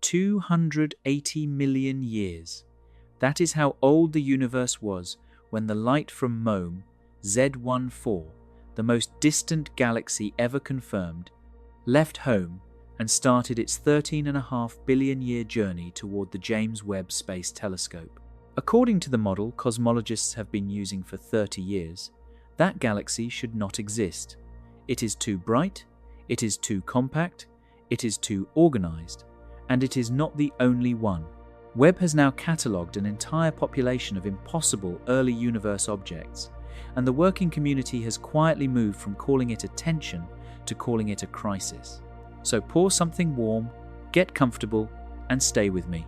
280 million years. That is how old the universe was when the light from MOME Z14, the most distant galaxy ever confirmed, left home and started its 13.5 billion year journey toward the James Webb Space Telescope. According to the model cosmologists have been using for 30 years, that galaxy should not exist. It is too bright, it is too compact, it is too organized, and it is not the only one. Webb has now catalogued an entire population of impossible early universe objects, and the working community has quietly moved from calling it a tension to calling it a crisis. So pour something warm, get comfortable, and stay with me.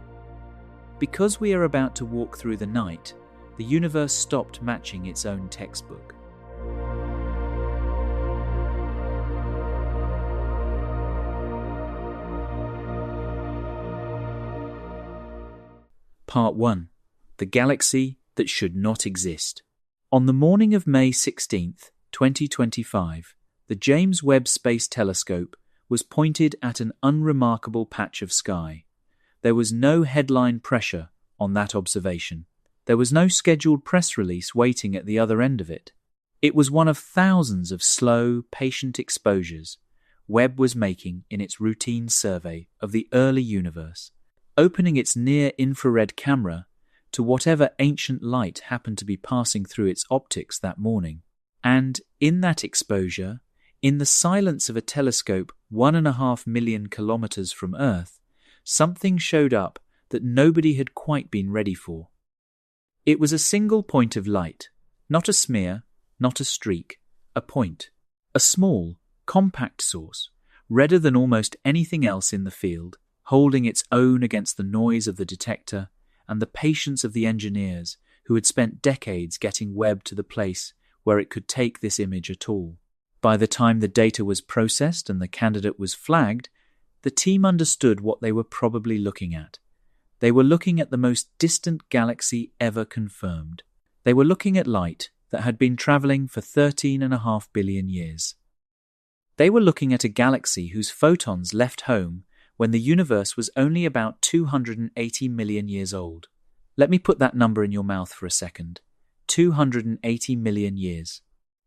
Because we are about to walk through the night, the universe stopped matching its own textbook. Part 1. The Galaxy That Should Not Exist. On the morning of May 16, 2025, the James Webb Space Telescope was pointed at an unremarkable patch of sky. There was no headline pressure on that observation. There was no scheduled press release waiting at the other end of it. It was one of thousands of slow, patient exposures Webb was making in its routine survey of the early universe, opening its near-infrared camera to whatever ancient light happened to be passing through its optics that morning. And in that exposure, in the silence of a telescope 1.5 million kilometers from Earth, something showed up that nobody had quite been ready for. It was a single point of light, not a smear, not a streak, a point. A small, compact source, redder than almost anything else in the field, holding its own against the noise of the detector and the patience of the engineers who had spent decades getting Webb to the place where it could take this image at all. By the time the data was processed and the candidate was flagged, the team understood what they were probably looking at. They were looking at the most distant galaxy ever confirmed. They were looking at light that had been traveling for 13.5 billion years. They were looking at a galaxy whose photons left home when the universe was only about 280 million years old. Let me put that number in your mouth for a second. 280 million years.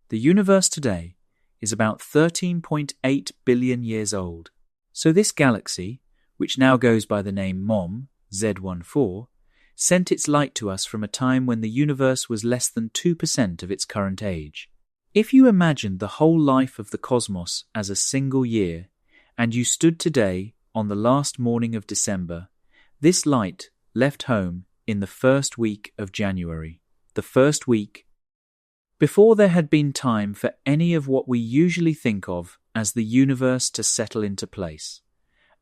The universe today is about 13.8 billion years old. So this galaxy, which now goes by the name MOM Z14, sent its light to us from a time when the universe was less than 2% of its current age. If you imagined the whole life of the cosmos as a single year, and you stood today on the last morning of December, this light left home in the first week of January, the first week before there had been time for any of what we usually think of as the universe to settle into place.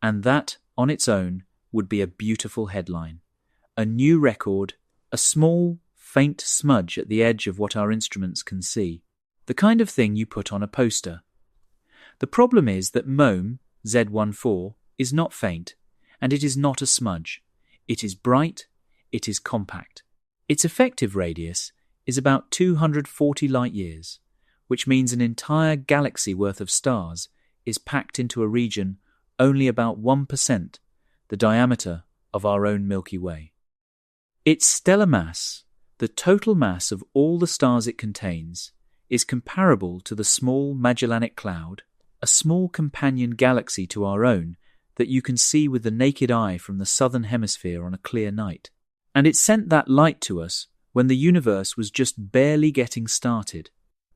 And that, on its own, would be a beautiful headline. A new record, a small, faint smudge at the edge of what our instruments can see. The kind of thing you put on a poster. The problem is that MOME Z14 is not faint, and it is not a smudge. It is bright, it is compact. Its effective radius is about 240 light-years, which means an entire galaxy worth of stars is packed into a region only about 1% the diameter of our own Milky Way. Its stellar mass, the total mass of all the stars it contains, is comparable to the small Magellanic Cloud, a small companion galaxy to our own that you can see with the naked eye from the southern hemisphere on a clear night. And it sent that light to us when the universe was just barely getting started.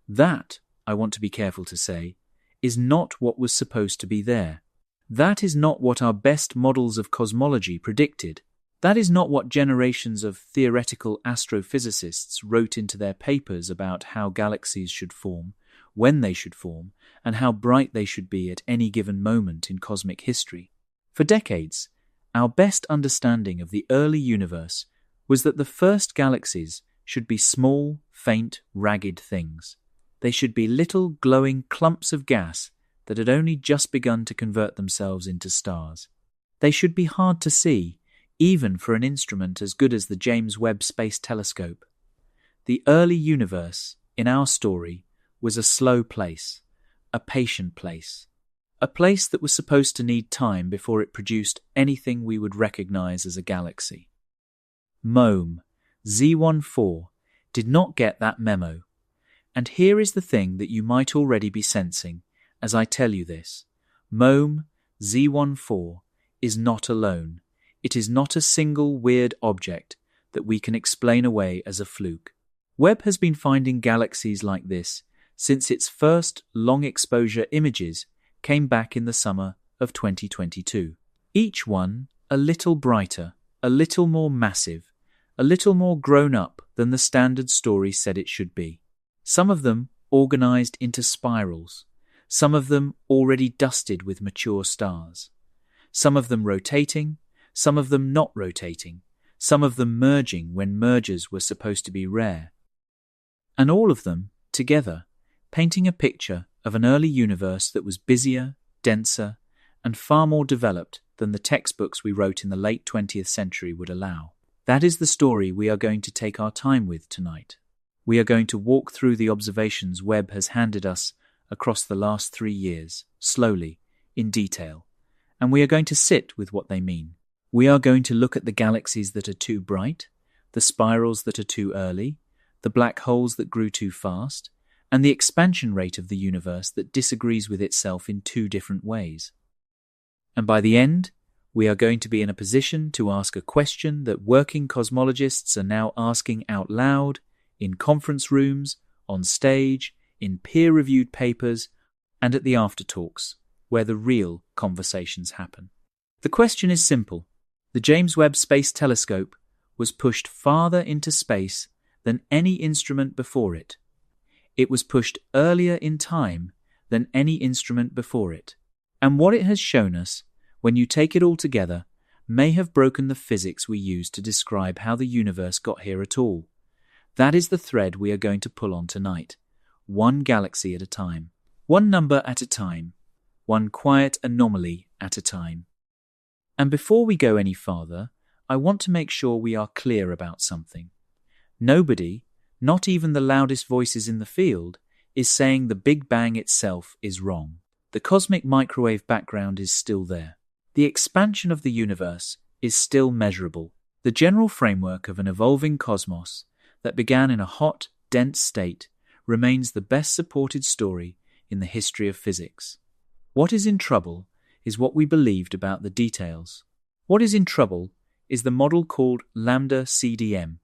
That, I want to be careful to say, is not what was supposed to be there. That is not what our best models of cosmology predicted. That is not what generations of theoretical astrophysicists wrote into their papers about how galaxies should form, when they should form, and how bright they should be at any given moment in cosmic history. For decades, our best understanding of the early universe was that the first galaxies should be small, faint, ragged things. They should be little glowing clumps of gas that had only just begun to convert themselves into stars. They should be hard to see, even for an instrument as good as the James Webb Space Telescope. The early universe, in our story, was a slow place, a patient place, a place that was supposed to need time before it produced anything we would recognize as a galaxy. MOME, Z14, did not get that memo. And here is the thing that you might already be sensing as I tell you this. MOME, Z14, is not alone. It is not a single weird object that we can explain away as a fluke. Webb has been finding galaxies like this since its first long-exposure images came back in the summer of 2022. Each one a little brighter, a little more massive, a little more grown up than the standard story said it should be. Some of them organized into spirals, some of them already dusted with mature stars, some of them rotating, some of them not rotating, some of them merging when mergers were supposed to be rare, and all of them, together, painting a picture of an early universe that was busier, denser, and far more developed than the textbooks we wrote in the late 20th century would allow. That is the story we are going to take our time with tonight. We are going to walk through the observations Webb has handed us across the last 3 years, slowly, in detail, and we are going to sit with what they mean. We are going to look at the galaxies that are too bright, the spirals that are too early, the black holes that grew too fast, and the expansion rate of the universe that disagrees with itself in 2 different ways. And by the end, we are going to be in a position to ask a question that working cosmologists are now asking out loud, in conference rooms, on stage, in peer-reviewed papers, and at the after-talks, where the real conversations happen. The question is simple. The James Webb Space Telescope was pushed farther into space than any instrument before it. It was pushed earlier in time than any instrument before it. And what it has shown us, when you take it all together, may have broken the physics we use to describe how the universe got here at all. That is the thread we are going to pull on tonight, one galaxy at a time, one number at a time, one quiet anomaly at a time. And before we go any farther, I want to make sure we are clear about something. Nobody, not even the loudest voices in the field, is saying the Big Bang itself is wrong. The cosmic microwave background is still there. The expansion of the universe is still measurable. The general framework of an evolving cosmos that began in a hot, dense state remains the best supported story in the history of physics. What is in trouble is what we believed about the details. What is in trouble is the model called lambda CDM,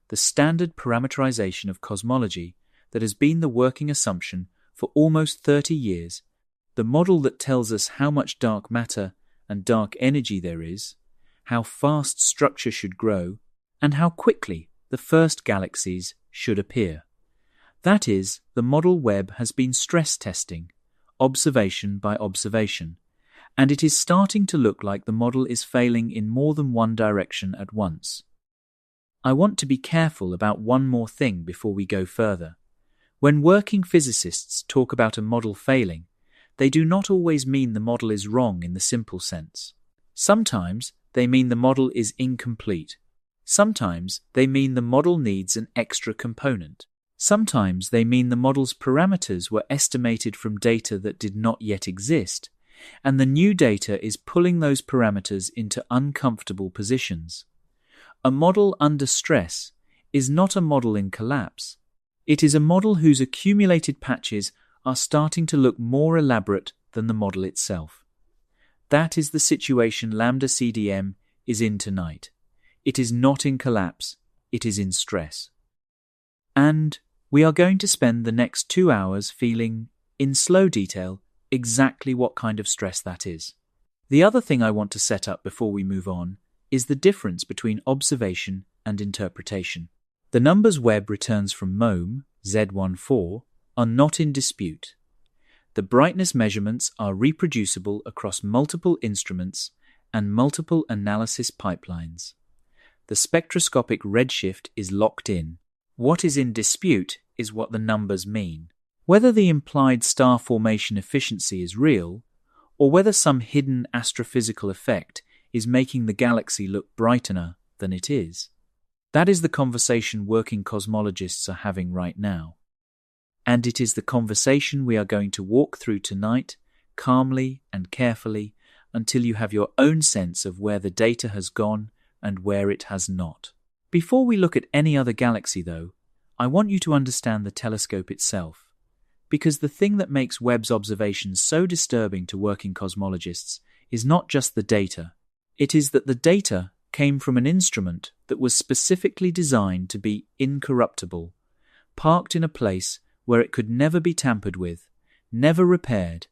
the standard parameterization of cosmology that has been the working assumption for almost 30 years, the model that tells us how much dark matter and dark energy there is, how fast structure should grow, and how quickly the first galaxies should appear. That is the model Webb has been stress testing, observation by observation, and it is starting to look like the model is failing in more than one direction at once. I want to be careful about one more thing before we go further. When working physicists talk about a model failing, they do not always mean the model is wrong in the simple sense. Sometimes they mean the model is incomplete. Sometimes they mean the model needs an extra component. Sometimes they mean the model's parameters were estimated from data that did not yet exist, and the new data is pulling those parameters into uncomfortable positions. A model under stress is not a model in collapse. It is a model whose accumulated patches are starting to look more elaborate than the model itself. That is the situation lambda CDM is in tonight. It is not in collapse, it is in stress. And we are going to spend the next 2 hours feeling, in slow detail, exactly what kind of stress that is. The other thing I want to set up before we move on is the difference between observation and interpretation. The numbers Webb returns from MOME, Z14, are not in dispute. The brightness measurements are reproducible across multiple instruments and multiple analysis pipelines. The spectroscopic redshift is locked in. What is in dispute is what the numbers mean. Whether the implied star formation efficiency is real, or whether some hidden astrophysical effect is making the galaxy look brighter than it is. That is the conversation working cosmologists are having right now. And it is the conversation we are going to walk through tonight, calmly and carefully, until you have your own sense of where the data has gone and where it has not. Before we look at any other galaxy, though, I want you to understand the telescope itself, because the thing that makes Webb's observations so disturbing to working cosmologists is not just the data. It is that the data came from an instrument that was specifically designed to be incorruptible, parked in a place where it could never be tampered with, never repaired,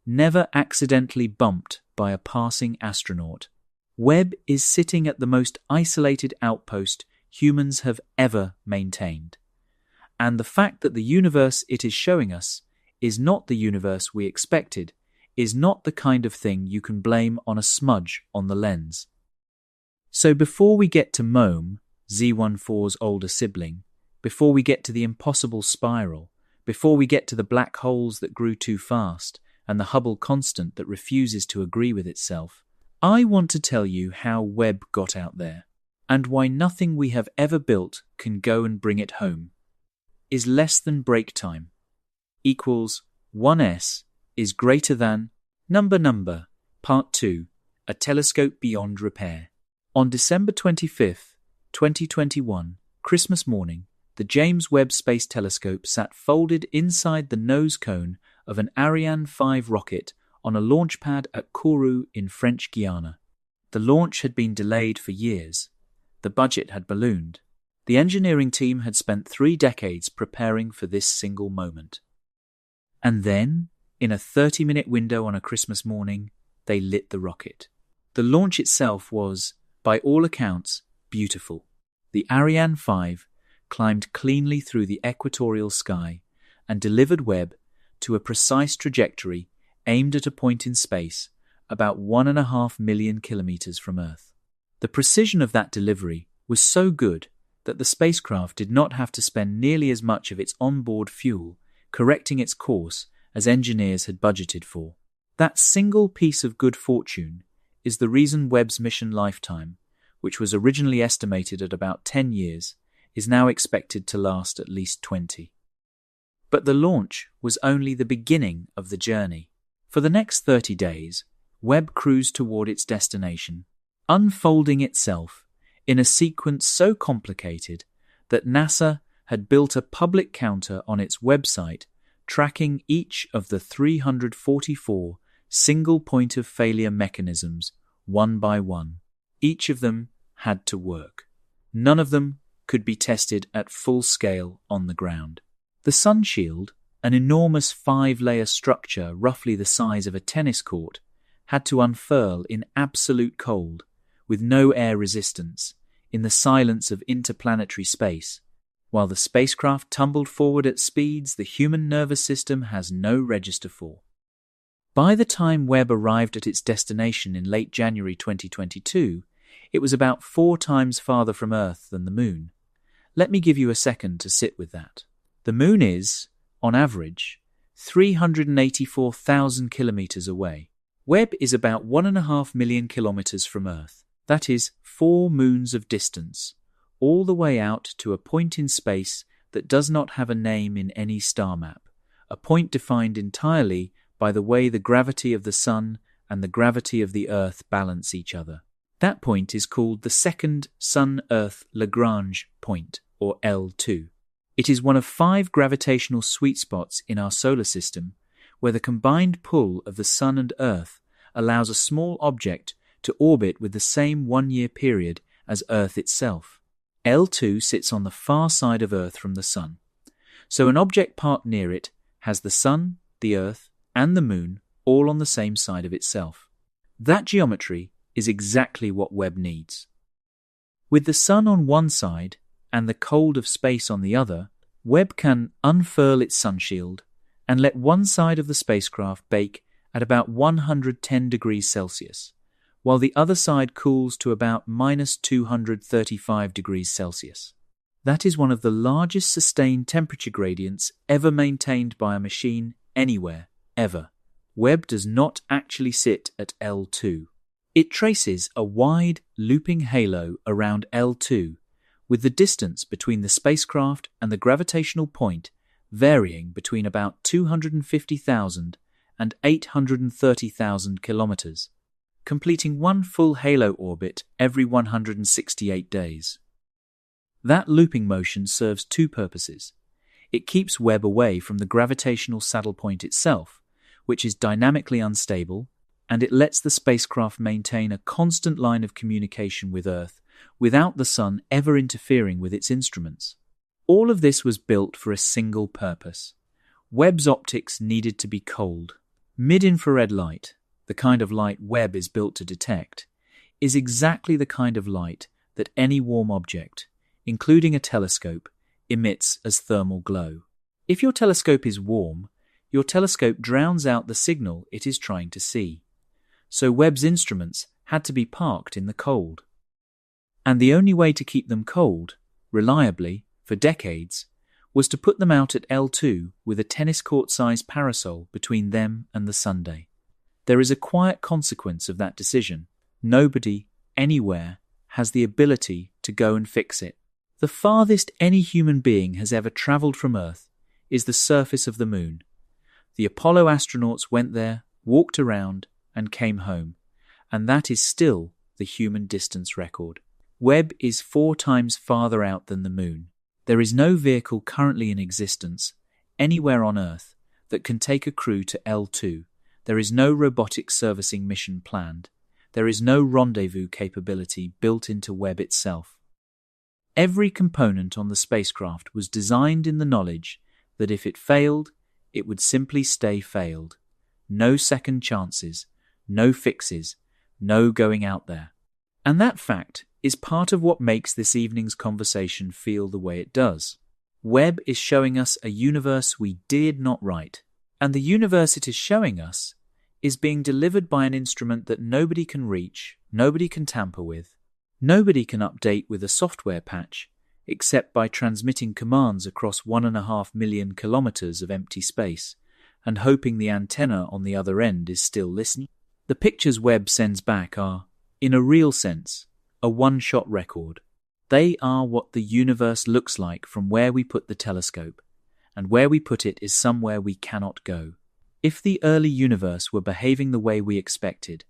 never accidentally bumped by a passing astronaut. Webb is sitting at the most isolated outpost humans have ever maintained. And the fact that the universe it is showing us is not the universe we expected is not the kind of thing you can blame on a smudge on the lens. So before we get to MOME, Z14's older sibling, before we get to the impossible spiral, before we get to the black holes that grew too fast and the Hubble constant that refuses to agree with itself, I want to tell you how Webb got out there, and why nothing we have ever built can go and bring it home. Is less than break time equals 1s is greater than number. Part 2, A Telescope Beyond Repair. On December 25th, 2021, Christmas morning, the James Webb Space Telescope sat folded inside the nose cone of an Ariane 5 rocket on a launch pad at Kourou in French Guiana. The launch had been delayed for years. The budget had ballooned. The engineering team had spent 3 decades preparing for this single moment. And then, in a 30-minute window on a Christmas morning, they lit the rocket. The launch itself was, by all accounts, beautiful. The Ariane 5 climbed cleanly through the equatorial sky and delivered Webb to a precise trajectory aimed at a point in space about 1.5 million kilometers from Earth. The precision of that delivery was so good that the spacecraft did not have to spend nearly as much of its onboard fuel correcting its course as engineers had budgeted for. That single piece of good fortune is the reason Webb's mission lifetime, which was originally estimated at about 10 years, is now expected to last at least 20. But the launch was only the beginning of the journey. For the next 30 days, Webb cruised toward its destination, unfolding itself in a sequence so complicated that NASA had built a public counter on its website tracking each of the 344 single point of failure mechanisms one by one. Each of them had to work. None of them could be tested at full scale on the ground. The sun shield, an enormous 5-layer structure roughly the size of a tennis court, had to unfurl in absolute cold, with no air resistance, in the silence of interplanetary space, while the spacecraft tumbled forward at speeds the human nervous system has no register for. By the time Webb arrived at its destination in late January 2022, it was about 4 times farther from Earth than the Moon. Let me give you a second to sit with that. The Moon is, on average, 384,000 kilometers away. Webb is about 1.5 million kilometers from Earth. That is 4 moons of distance, all the way out to a point in space that does not have a name in any star map, a point defined entirely by the way the gravity of the Sun and the gravity of the Earth balance each other. That point is called the second Sun-Earth Lagrange point, or L2. It is one of 5 gravitational sweet spots in our solar system where the combined pull of the Sun and Earth allows a small object to orbit with the same 1-year period as Earth itself. L2 sits on the far side of Earth from the Sun, so an object parked near it has the Sun, the Earth, and the Moon all on the same side of itself. That geometry is exactly what Webb needs. With the Sun on one side and the cold of space on the other, Webb can unfurl its sunshield and let one side of the spacecraft bake at about 110 degrees Celsius, while the other side cools to about minus 235 degrees Celsius. That is one of the largest sustained temperature gradients ever maintained by a machine anywhere, ever. Webb does not actually sit at L2. It traces a wide, looping halo around L2, with the distance between the spacecraft and the gravitational point varying between about 250,000 and 830,000 kilometers, completing one full halo orbit every 168 days. That looping motion serves two purposes. It keeps Webb away from the gravitational saddle point itself, which is dynamically unstable, and it lets the spacecraft maintain a constant line of communication with Earth without the Sun ever interfering with its instruments. All of this was built for a single purpose. Webb's optics needed to be cold. Mid-infrared light, the kind of light Webb is built to detect, is exactly the kind of light that any warm object, including a telescope, emits as thermal glow. If your telescope is warm, your telescope drowns out the signal it is trying to see. So Webb's instruments had to be parked in the cold. And the only way to keep them cold, reliably, for decades, was to put them out at L2 with a tennis court-sized parasol between them and the Sunday. There is a quiet consequence of that decision. Nobody, anywhere, has the ability to go and fix it. The farthest any human being has ever travelled from Earth is the surface of the Moon. The Apollo astronauts went there, walked around, and came home, and that is still the human distance record. Webb is 4 times farther out than the Moon. There is no vehicle currently in existence anywhere on Earth that can take a crew to L2. There is no robotic servicing mission planned. There is no rendezvous capability built into Webb itself. Every component on the spacecraft was designed in the knowledge that if it failed, it would simply stay failed. No second chances, no fixes, no going out there. And that fact is part of what makes this evening's conversation feel the way it does. Webb is showing us a universe we did not write, and the universe it is showing us is being delivered by an instrument that nobody can reach, nobody can tamper with, nobody can update with a software patch, except by transmitting commands across 1.5 million kilometers of empty space and hoping the antenna on the other end is still listening. The pictures Webb sends back are, in a real sense, a one-shot record. They are what the universe looks like from where we put the telescope, and where we put it is somewhere we cannot go. If the early universe were behaving the way we expected,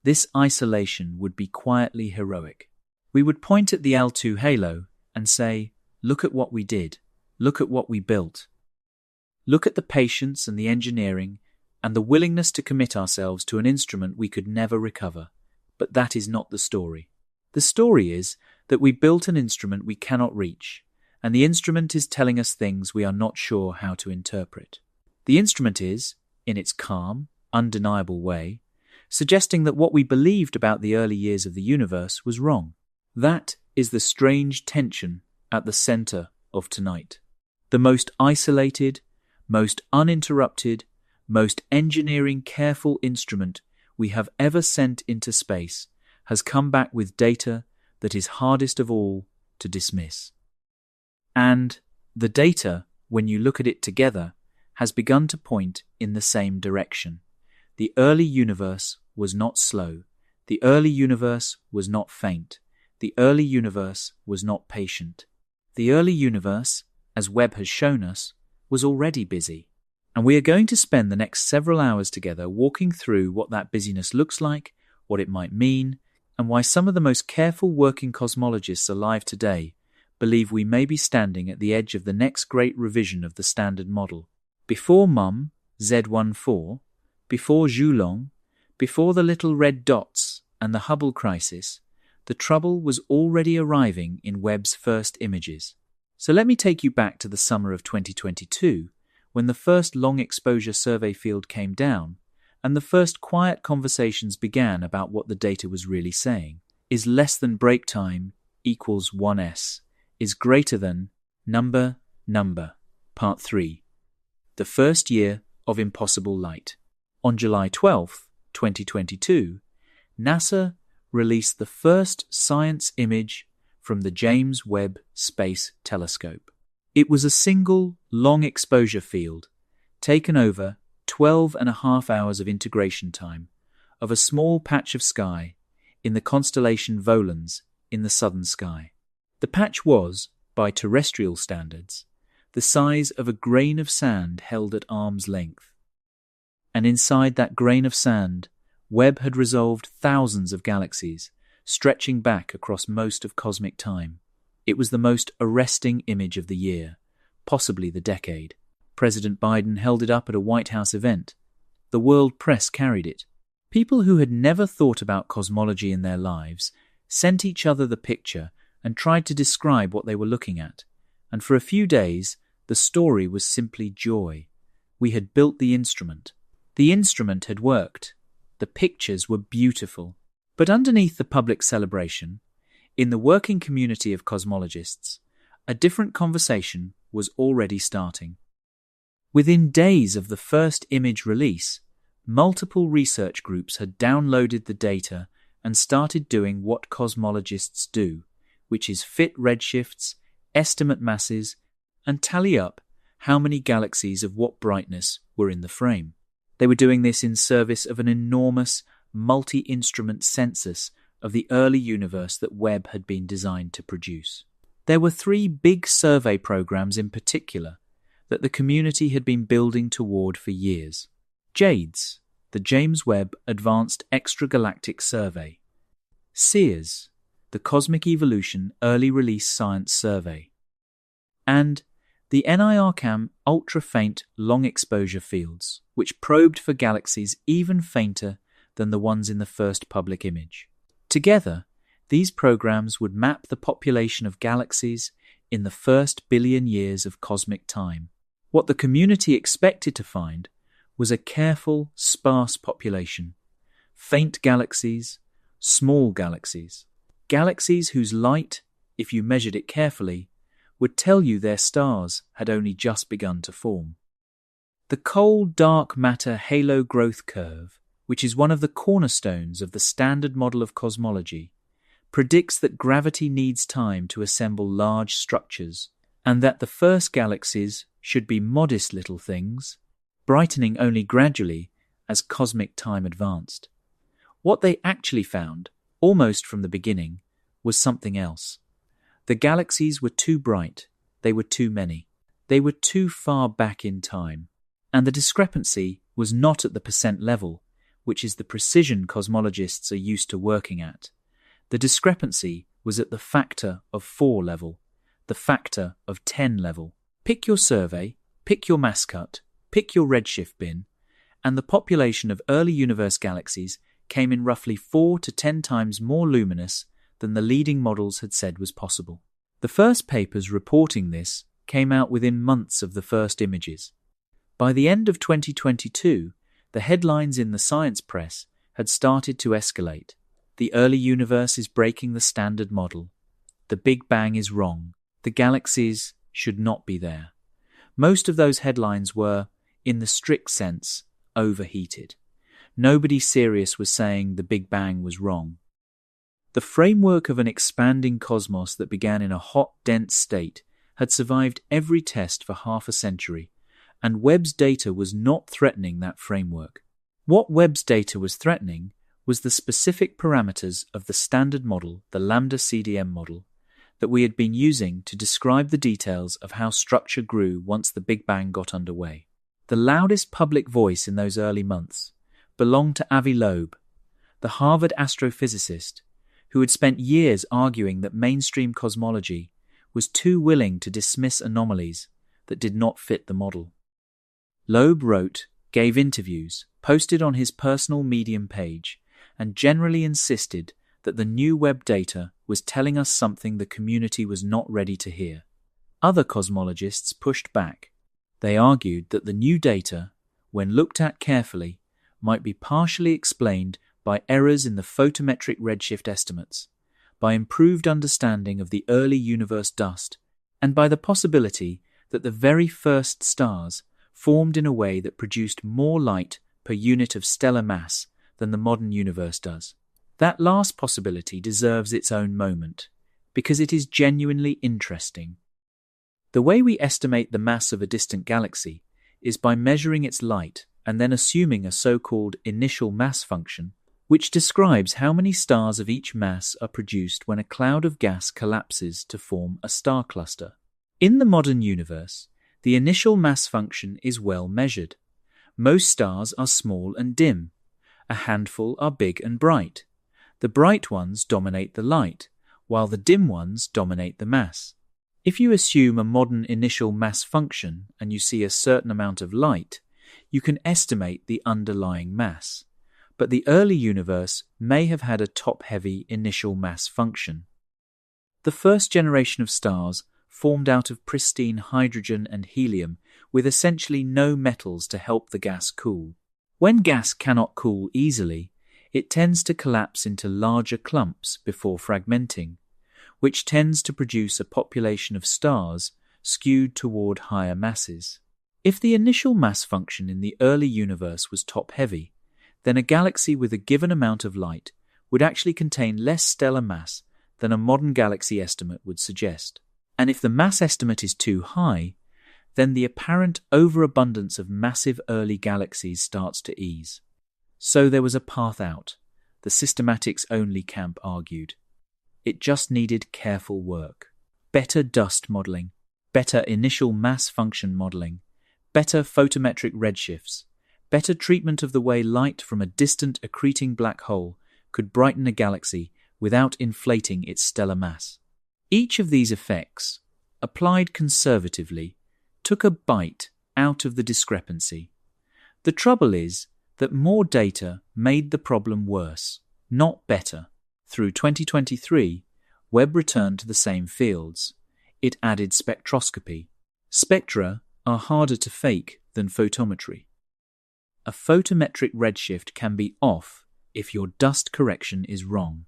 this isolation would be quietly heroic. We would point at the L2 halo and say, look at what we did, look at what we built. Look at the patience and the engineering and the willingness to commit ourselves to an instrument we could never recover. But that is not the story. The story is that we built an instrument we cannot reach, and the instrument is telling us things we are not sure how to interpret. The instrument is, in its calm, undeniable way, suggesting that what we believed about the early years of the universe was wrong. That is the strange tension at the center of tonight. The most isolated, most uninterrupted, most engineering-careful instrument we have ever sent into space has come back with data that is hardest of all to dismiss. And the data, when you look at it together, has begun to point in the same direction. The early universe was not slow. The early universe was not faint. The early universe was not patient. The early universe, as Webb has shown us, was already busy. And we are going to spend the next several hours together walking through what that busyness looks like, what it might mean, and why some of the most careful working cosmologists alive today believe we may be standing at the edge of the next great revision of the Standard Model. Before Mum, Z14, before Zhulong, before the little red dots and the Hubble crisis, the trouble was already arriving in Webb's first images. So let me take you back to the summer of 2022, when the first long-exposure survey field came down, and the first quiet conversations began about what the data was really saying. Is less than break time equals 1s, is greater than number, part 3. The first year of impossible light. On July 12, 2022, NASA released the first science image from the James Webb Space Telescope. It was a single, long-exposure field, taken over 12.5 hours of integration time, of a small patch of sky in the constellation Volans in the southern sky. The patch was, by terrestrial standards, the size of a grain of sand held at arm's length. And inside that grain of sand, Webb had resolved thousands of galaxies, stretching back across most of cosmic time. It was the most arresting image of the year, possibly the decade. President Biden held it up at a White House event. The world press carried it. People who had never thought about cosmology in their lives sent each other the picture and tried to describe what they were looking at. And for a few days, the story was simply joy. We had built the instrument. The instrument had worked. The pictures were beautiful. But underneath the public celebration, in the working community of cosmologists, a different conversation was already starting. Within days of the first image release, multiple research groups had downloaded the data and started doing what cosmologists do, which is fit redshifts, estimate masses, and tally up how many galaxies of what brightness were in the frame. They were doing this in service of an enormous multi-instrument census of the early universe that Webb had been designed to produce. There were 3 big survey programs in particular that the community had been building toward for years. JADES, the James Webb Advanced Extragalactic Survey. SEERS, the Cosmic Evolution Early Release Science Survey. And the NIRCam Ultra-Faint Long Exposure Fields, which probed for galaxies even fainter than the ones in the first public image. Together, these programs would map the population of galaxies in the first billion years of cosmic time. What the community expected to find was a careful, sparse population. Faint galaxies, small galaxies. Galaxies whose light, if you measured it carefully, would tell you their stars had only just begun to form. The cold dark matter halo growth curve, which is one of the cornerstones of the standard model of cosmology, predicts that gravity needs time to assemble large structures, and that the first galaxies should be modest little things, brightening only gradually as cosmic time advanced. What they actually found, almost from the beginning, was something else. The galaxies were too bright, they were too many, they were too far back in time, and the discrepancy was not at the percent level, which is the precision cosmologists are used to working at. The discrepancy was at the factor of 4 level, the factor of 10 level. Pick your survey, pick your mass cut, pick your redshift bin, and the population of early universe galaxies came in roughly 4 to 10 times more luminous than the leading models had said was possible. The first papers reporting this came out within months of the first images. By the end of 2022, the headlines in the science press had started to escalate. The early universe is breaking the standard model. The Big Bang is wrong. The galaxies should not be there. Most of those headlines were, in the strict sense, overheated. Nobody serious was saying the Big Bang was wrong. The framework of an expanding cosmos that began in a hot, dense state had survived every test for half a century, and Webb's data was not threatening that framework. What Webb's data was threatening was the specific parameters of the standard model, the lambda CDM model, that we had been using to describe the details of how structure grew once the Big Bang got underway. The loudest public voice in those early months belonged to Avi Loeb, the Harvard astrophysicist who had spent years arguing that mainstream cosmology was too willing to dismiss anomalies that did not fit the model. Loeb wrote, gave interviews, posted on his personal Medium page, and generally insisted that the new Webb data was telling us something the community was not ready to hear. Other cosmologists pushed back. They argued that the new data, when looked at carefully, might be partially explained by errors in the photometric redshift estimates, by improved understanding of the early universe dust, and by the possibility that the very first stars formed in a way that produced more light per unit of stellar mass than the modern universe does. That last possibility deserves its own moment, because it is genuinely interesting. The way we estimate the mass of a distant galaxy is by measuring its light and then assuming a so-called initial mass function, which describes how many stars of each mass are produced when a cloud of gas collapses to form a star cluster. In the modern universe, the initial mass function is well measured. Most stars are small and dim. A handful are big and bright. The bright ones dominate the light, while the dim ones dominate the mass. If you assume a modern initial mass function and you see a certain amount of light, you can estimate the underlying mass. But the early universe may have had a top-heavy initial mass function. The first generation of stars formed out of pristine hydrogen and helium with essentially no metals to help the gas cool. When gas cannot cool easily, it tends to collapse into larger clumps before fragmenting, which tends to produce a population of stars skewed toward higher masses. If the initial mass function in the early universe was top-heavy, then a galaxy with a given amount of light would actually contain less stellar mass than a modern galaxy estimate would suggest. And if the mass estimate is too high, then the apparent overabundance of massive early galaxies starts to ease. So there was a path out, the systematics-only camp argued. It just needed careful work. Better dust modeling, better initial mass function modeling, better photometric redshifts, better treatment of the way light from a distant accreting black hole could brighten a galaxy without inflating its stellar mass. Each of these effects, applied conservatively, took a bite out of the discrepancy. The trouble is that more data made the problem worse, not better. Through 2023, Webb returned to the same fields. It added spectroscopy. Spectra are harder to fake than photometry. A photometric redshift can be off if your dust correction is wrong.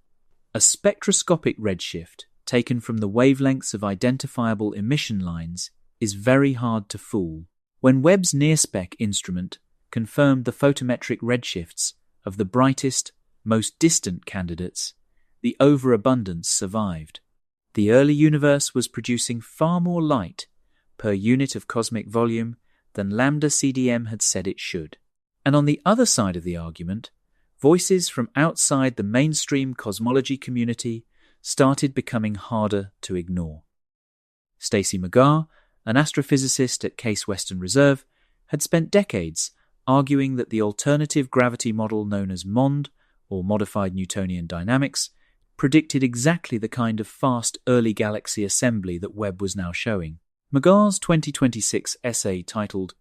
A spectroscopic redshift, taken from the wavelengths of identifiable emission lines, is very hard to fool. When Webb's NIRSpec instrument confirmed the photometric redshifts of the brightest, most distant candidates, the overabundance survived. The early universe was producing far more light per unit of cosmic volume than lambda CDM had said it should. And on the other side of the argument, voices from outside the mainstream cosmology community started becoming harder to ignore. Stacey McGarr, an astrophysicist at Case Western Reserve, had spent decades arguing that the alternative gravity model known as MOND, or Modified Newtonian Dynamics, predicted exactly the kind of fast early galaxy assembly that Webb was now showing. McGarr's 2026 essay titled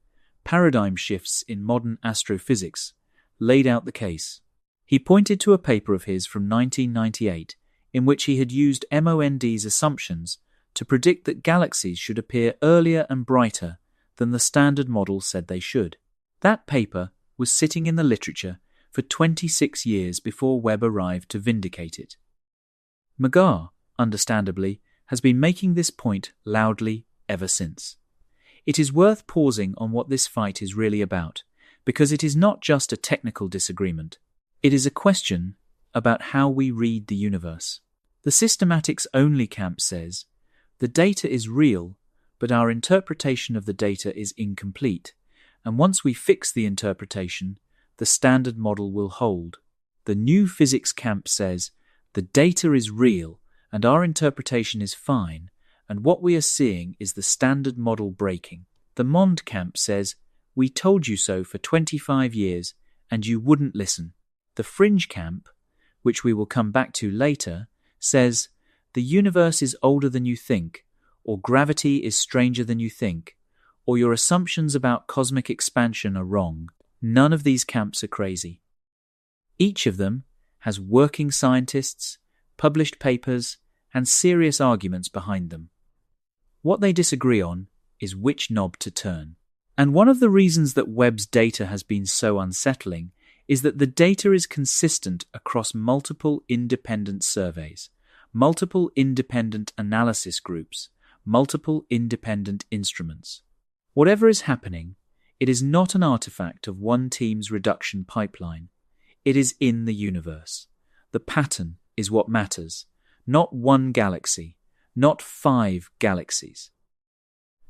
Paradigm Shifts in Modern Astrophysics laid out the case. He pointed to a paper of his from 1998 in which he had used MOND's assumptions to predict that galaxies should appear earlier and brighter than the standard model said they should. That paper was sitting in the literature for 26 years before Webb arrived to vindicate it. McGarr, understandably, has been making this point loudly ever since. It is worth pausing on what this fight is really about, because it is not just a technical disagreement. It is a question about how we read the universe. The systematics-only camp says, the data is real, but our interpretation of the data is incomplete, and once we fix the interpretation, the standard model will hold. The new physics camp says, the data is real, and our interpretation is fine, and what we are seeing is the standard model breaking. The MOND camp says, we told you so for 25 years, and you wouldn't listen. The fringe camp, which we will come back to later, says, the universe is older than you think, or gravity is stranger than you think, or your assumptions about cosmic expansion are wrong. None of these camps are crazy. Each of them has working scientists, published papers, and serious arguments behind them. What they disagree on is which knob to turn. And one of the reasons that Webb's data has been so unsettling is that the data is consistent across multiple independent surveys, multiple independent analysis groups, multiple independent instruments. Whatever is happening, it is not an artifact of one team's reduction pipeline. It is in the universe. The pattern is what matters, not one galaxy, not 5 galaxies.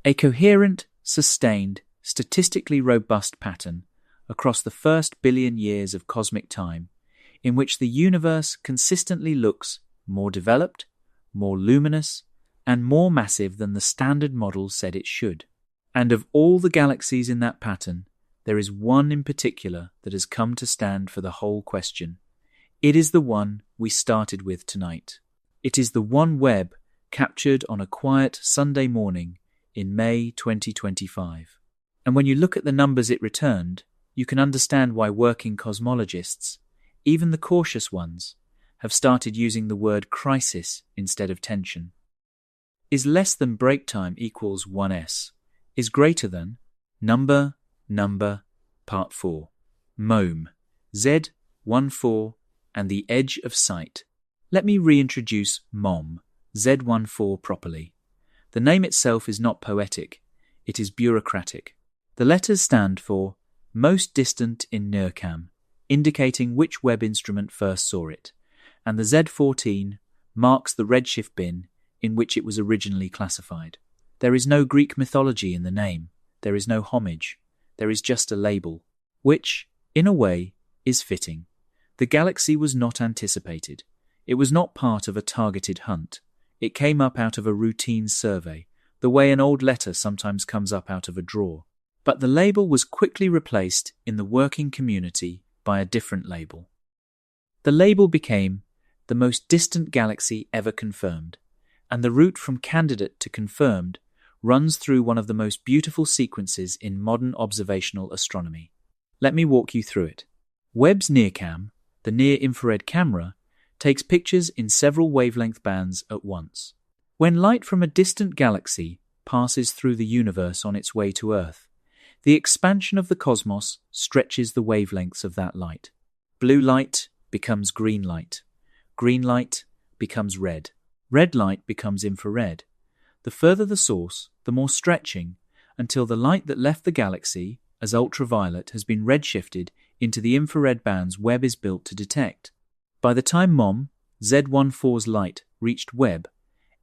A coherent, sustained, statistically robust pattern across the first billion years of cosmic time, in which the universe consistently looks more developed, more luminous, and more massive than the standard model said it should. And of all the galaxies in that pattern, there is one in particular that has come to stand for the whole question. It is the one we started with tonight. It is the one Webb captured on a quiet Sunday morning in May 2025. And when you look at the numbers it returned, you can understand why working cosmologists, even the cautious ones, have started using the word crisis instead of tension. Is less than break time equals 1s, is greater than number, part 4, MOME, Z14, and the edge of sight. Let me reintroduce MOM, Z14 properly. The name itself is not poetic, it is bureaucratic. The letters stand for most distant in NIRCam, indicating which Webb instrument first saw it, and the Z14 marks the redshift bin in which it was originally classified. There is no Greek mythology in the name, there is no homage, there is just a label, which, in a way, is fitting. The galaxy was not anticipated. It was not part of a targeted hunt. It came up out of a routine survey, the way an old letter sometimes comes up out of a drawer. But the label was quickly replaced in the working community by a different label. The label became the most distant galaxy ever confirmed, and the route from candidate to confirmed runs through one of the most beautiful sequences in modern observational astronomy. Let me walk you through it. Webb's NIRCam, the near-infrared camera, takes pictures in several wavelength bands at once. When light from a distant galaxy passes through the universe on its way to Earth, the expansion of the cosmos stretches the wavelengths of that light. Blue light becomes green light. Green light becomes red. Red light becomes infrared. The further the source, the more stretching, until the light that left the galaxy as ultraviolet has been redshifted into the infrared bands Webb is built to detect. By the time MOM, Z14's light, reached Webb,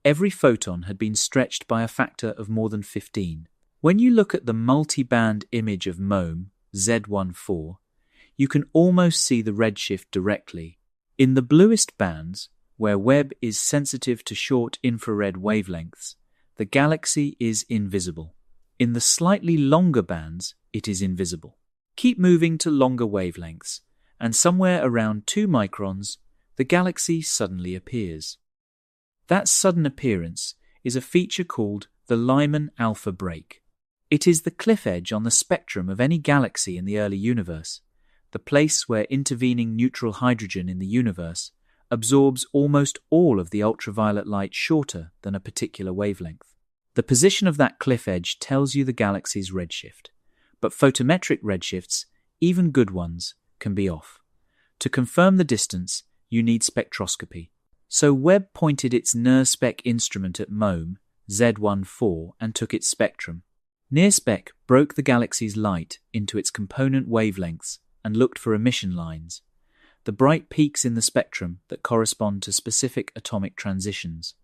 every photon had been stretched by a factor of more than 15. When you look at the multi-band image of MOM, Z14, you can almost see the redshift directly. In the bluest bands, where Webb is sensitive to short infrared wavelengths, the galaxy is invisible. In the slightly longer bands, it is invisible. Keep moving to longer wavelengths, and somewhere around 2 microns, the galaxy suddenly appears. That sudden appearance is a feature called the Lyman alpha break. It is the cliff edge on the spectrum of any galaxy in the early universe, the place where intervening neutral hydrogen in the universe absorbs almost all of the ultraviolet light shorter than a particular wavelength. The position of that cliff edge tells you the galaxy's redshift, but photometric redshifts, even good ones, can be off. To confirm the distance, you need spectroscopy. So Webb pointed its NIRSpec instrument at MOM, Z14, and took its spectrum. NIRSpec broke the galaxy's light into its component wavelengths and looked for emission lines, the bright peaks in the spectrum that correspond to specific atomic transitions.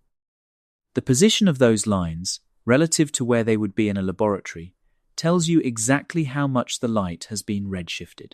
The position of those lines, relative to where they would be in a laboratory, tells you exactly how much the light has been redshifted.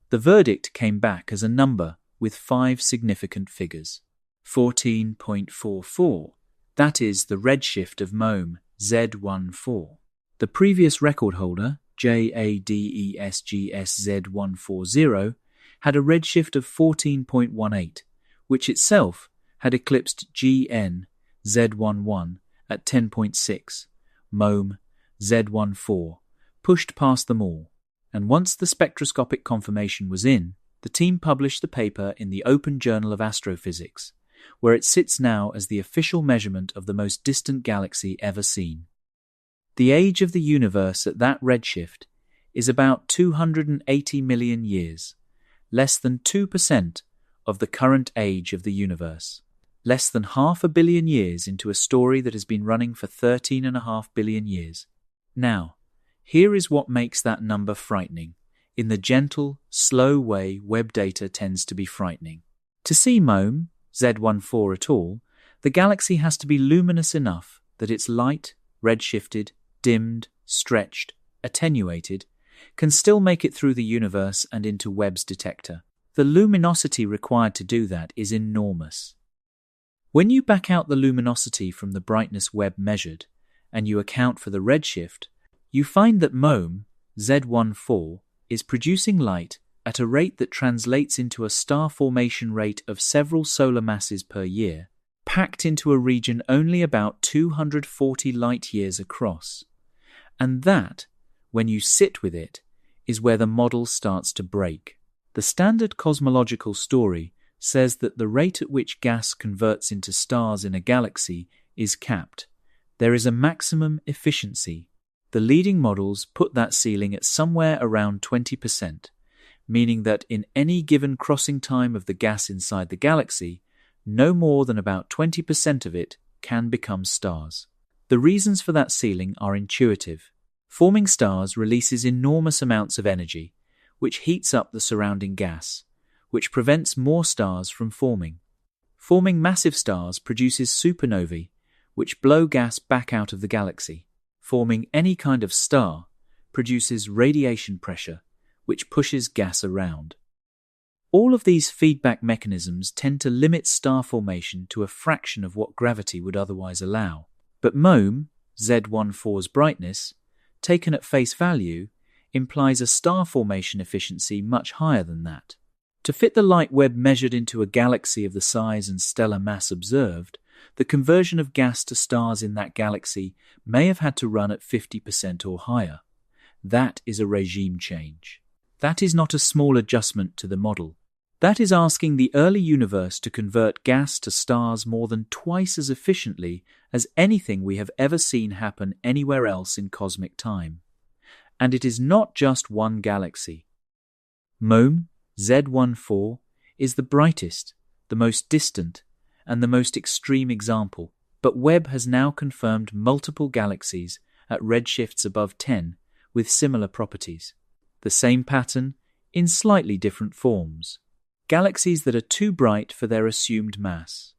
The verdict came back as a number with 5 significant figures. 14.44, that is the redshift of MOM, Z14. The previous record holder, JADESGSZ140, had a redshift of 14.18, which itself had eclipsed GN Z11 at 10.6. MOM Z14 pushed past them all, and once the spectroscopic confirmation was in, the team published the paper in the Open Journal of Astrophysics, where it sits now as the official measurement of the most distant galaxy ever seen. The age of the universe at that redshift is about 280 million years, less than 2% of the current age of the universe, less than 500 million years into a story that has been running for 13.5 billion years. Now, here is what makes that number frightening, in the gentle, slow way Webb data tends to be frightening. To see MOM, Z14 at all, the galaxy has to be luminous enough that its light, redshifted, dimmed, stretched, attenuated, can still make it through the universe and into Webb's detector. The luminosity required to do that is enormous. When you back out the luminosity from the brightness Webb measured, and you account for the redshift, you find that MOM, Z14, is producing light at a rate that translates into a star formation rate of several solar masses per year, packed into a region only about 240 light-years across. And that, when you sit with it, is where the model starts to break. The standard cosmological story says that the rate at which gas converts into stars in a galaxy is capped. There is a maximum efficiency. The leading models put that ceiling at somewhere around 20%, meaning that in any given crossing time of the gas inside the galaxy, no more than about 20% of it can become stars. The reasons for that ceiling are intuitive. Forming stars releases enormous amounts of energy, which heats up the surrounding gas, which prevents more stars from forming. Forming massive stars produces supernovae, which blow gas back out of the galaxy. Forming any kind of star produces radiation pressure, which pushes gas around. All of these feedback mechanisms tend to limit star formation to a fraction of what gravity would otherwise allow. But MOME, Z14's brightness, taken at face value, implies a star formation efficiency much higher than that. To fit the light web measured into a galaxy of the size and stellar mass observed, the conversion of gas to stars in that galaxy may have had to run at 50% or higher. That is a regime change. That is not a small adjustment to the model. That is asking the early universe to convert gas to stars more than twice as efficiently as anything we have ever seen happen anywhere else in cosmic time. And it is not just one galaxy. MOME, Z14, is the brightest, the most distant, and the most extreme example, but Webb has now confirmed multiple galaxies at redshifts above 10 with similar properties. The same pattern in slightly different forms. Galaxies that are too bright for their assumed mass.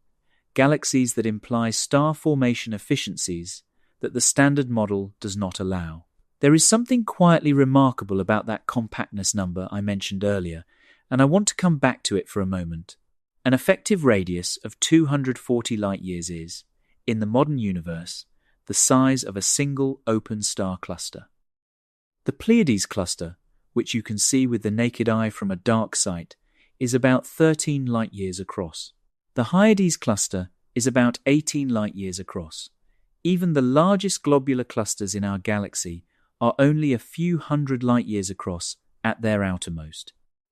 Galaxies that imply star formation efficiencies that the standard model does not allow. There is something quietly remarkable about that compactness number I mentioned earlier, and I want to come back to it for a moment. An effective radius of 240 light-years is, in the modern universe, the size of a single open star cluster. The Pleiades cluster, which you can see with the naked eye from a dark site, is about 13 light-years across. The Hyades cluster is about 18 light-years across. Even the largest globular clusters in our galaxy are only a few hundred light-years across at their outermost.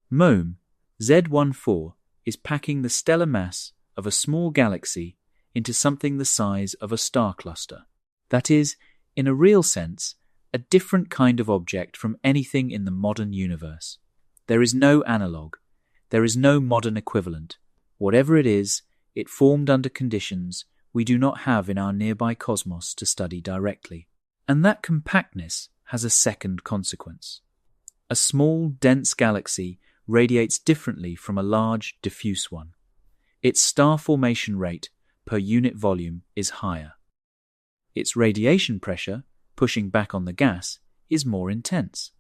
MOME, Z14, is packing the stellar mass of a small galaxy into something the size of a star cluster. That is, in a real sense, a different kind of object from anything in the modern universe. There is no analogue. There is no modern equivalent. Whatever it is, it formed under conditions we do not have in our nearby cosmos to study directly. And that compactness has a second consequence. A small, dense galaxy radiates differently from a large, diffuse one. Its star formation rate per unit volume is higher. Its radiation pressure, pushing back on the gas, is more intense.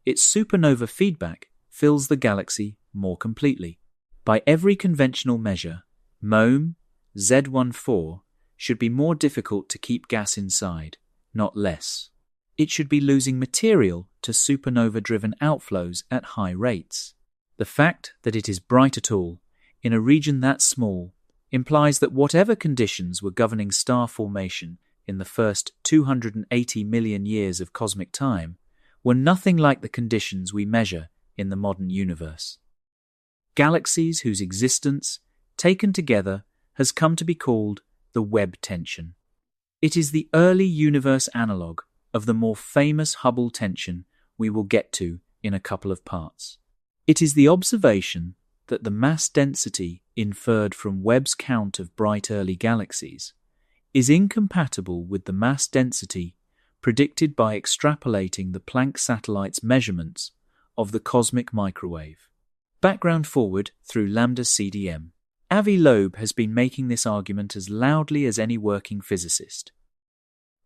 Its supernova feedback fills the galaxy more completely. By every conventional measure, MOME, Z14, should be more difficult to keep gas inside, not less. It should be losing material to supernova-driven outflows at high rates. The fact that it is bright at all, in a region that small, implies that whatever conditions were governing star formation in the first 280 million years of cosmic time were nothing like the conditions we measure in the modern universe. Galaxies whose existence, taken together, has come to be called the Webb tension. It is the early universe analogue of the more famous Hubble tension we will get to in a couple of parts. It is the observation that the mass density inferred from Webb's count of bright early galaxies is incompatible with the mass density predicted by extrapolating the Planck satellite's measurements of the cosmic microwave. Background forward through lambda CDM. Avi Loeb has been making this argument as loudly as any working physicist.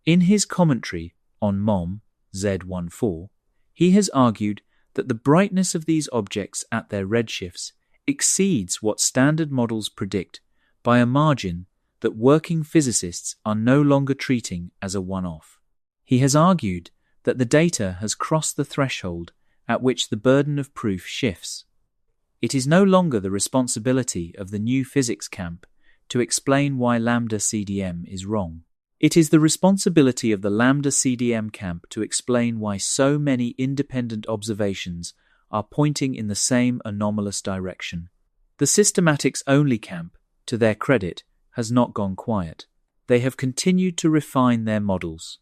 In his commentary on MOME, Z14, he has argued that the brightness of these objects at their redshifts exceeds what standard models predict by a margin that working physicists are no longer treating as a one-off. He has argued that the data has crossed the threshold at which the burden of proof shifts. It is no longer the responsibility of the new physics camp to explain why lambda CDM is wrong. It is the responsibility of the lambda CDM camp to explain why so many independent observations are pointing in the same anomalous direction. The systematics-only camp, to their credit, has not gone quiet. They have continued to refine their models.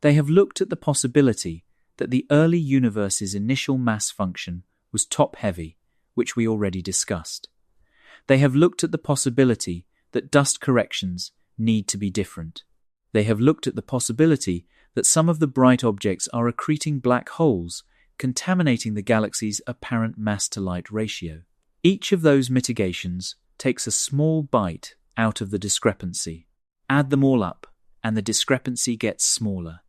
They have looked at the possibility that the early universe's initial mass function was top-heavy, which we already discussed. They have looked at the possibility that dust corrections need to be different. They have looked at the possibility that some of the bright objects are accreting black holes, contaminating the galaxy's apparent mass-to-light ratio. Each of those mitigations takes a small bite out of the discrepancy. Add them all up, and the discrepancy gets smaller.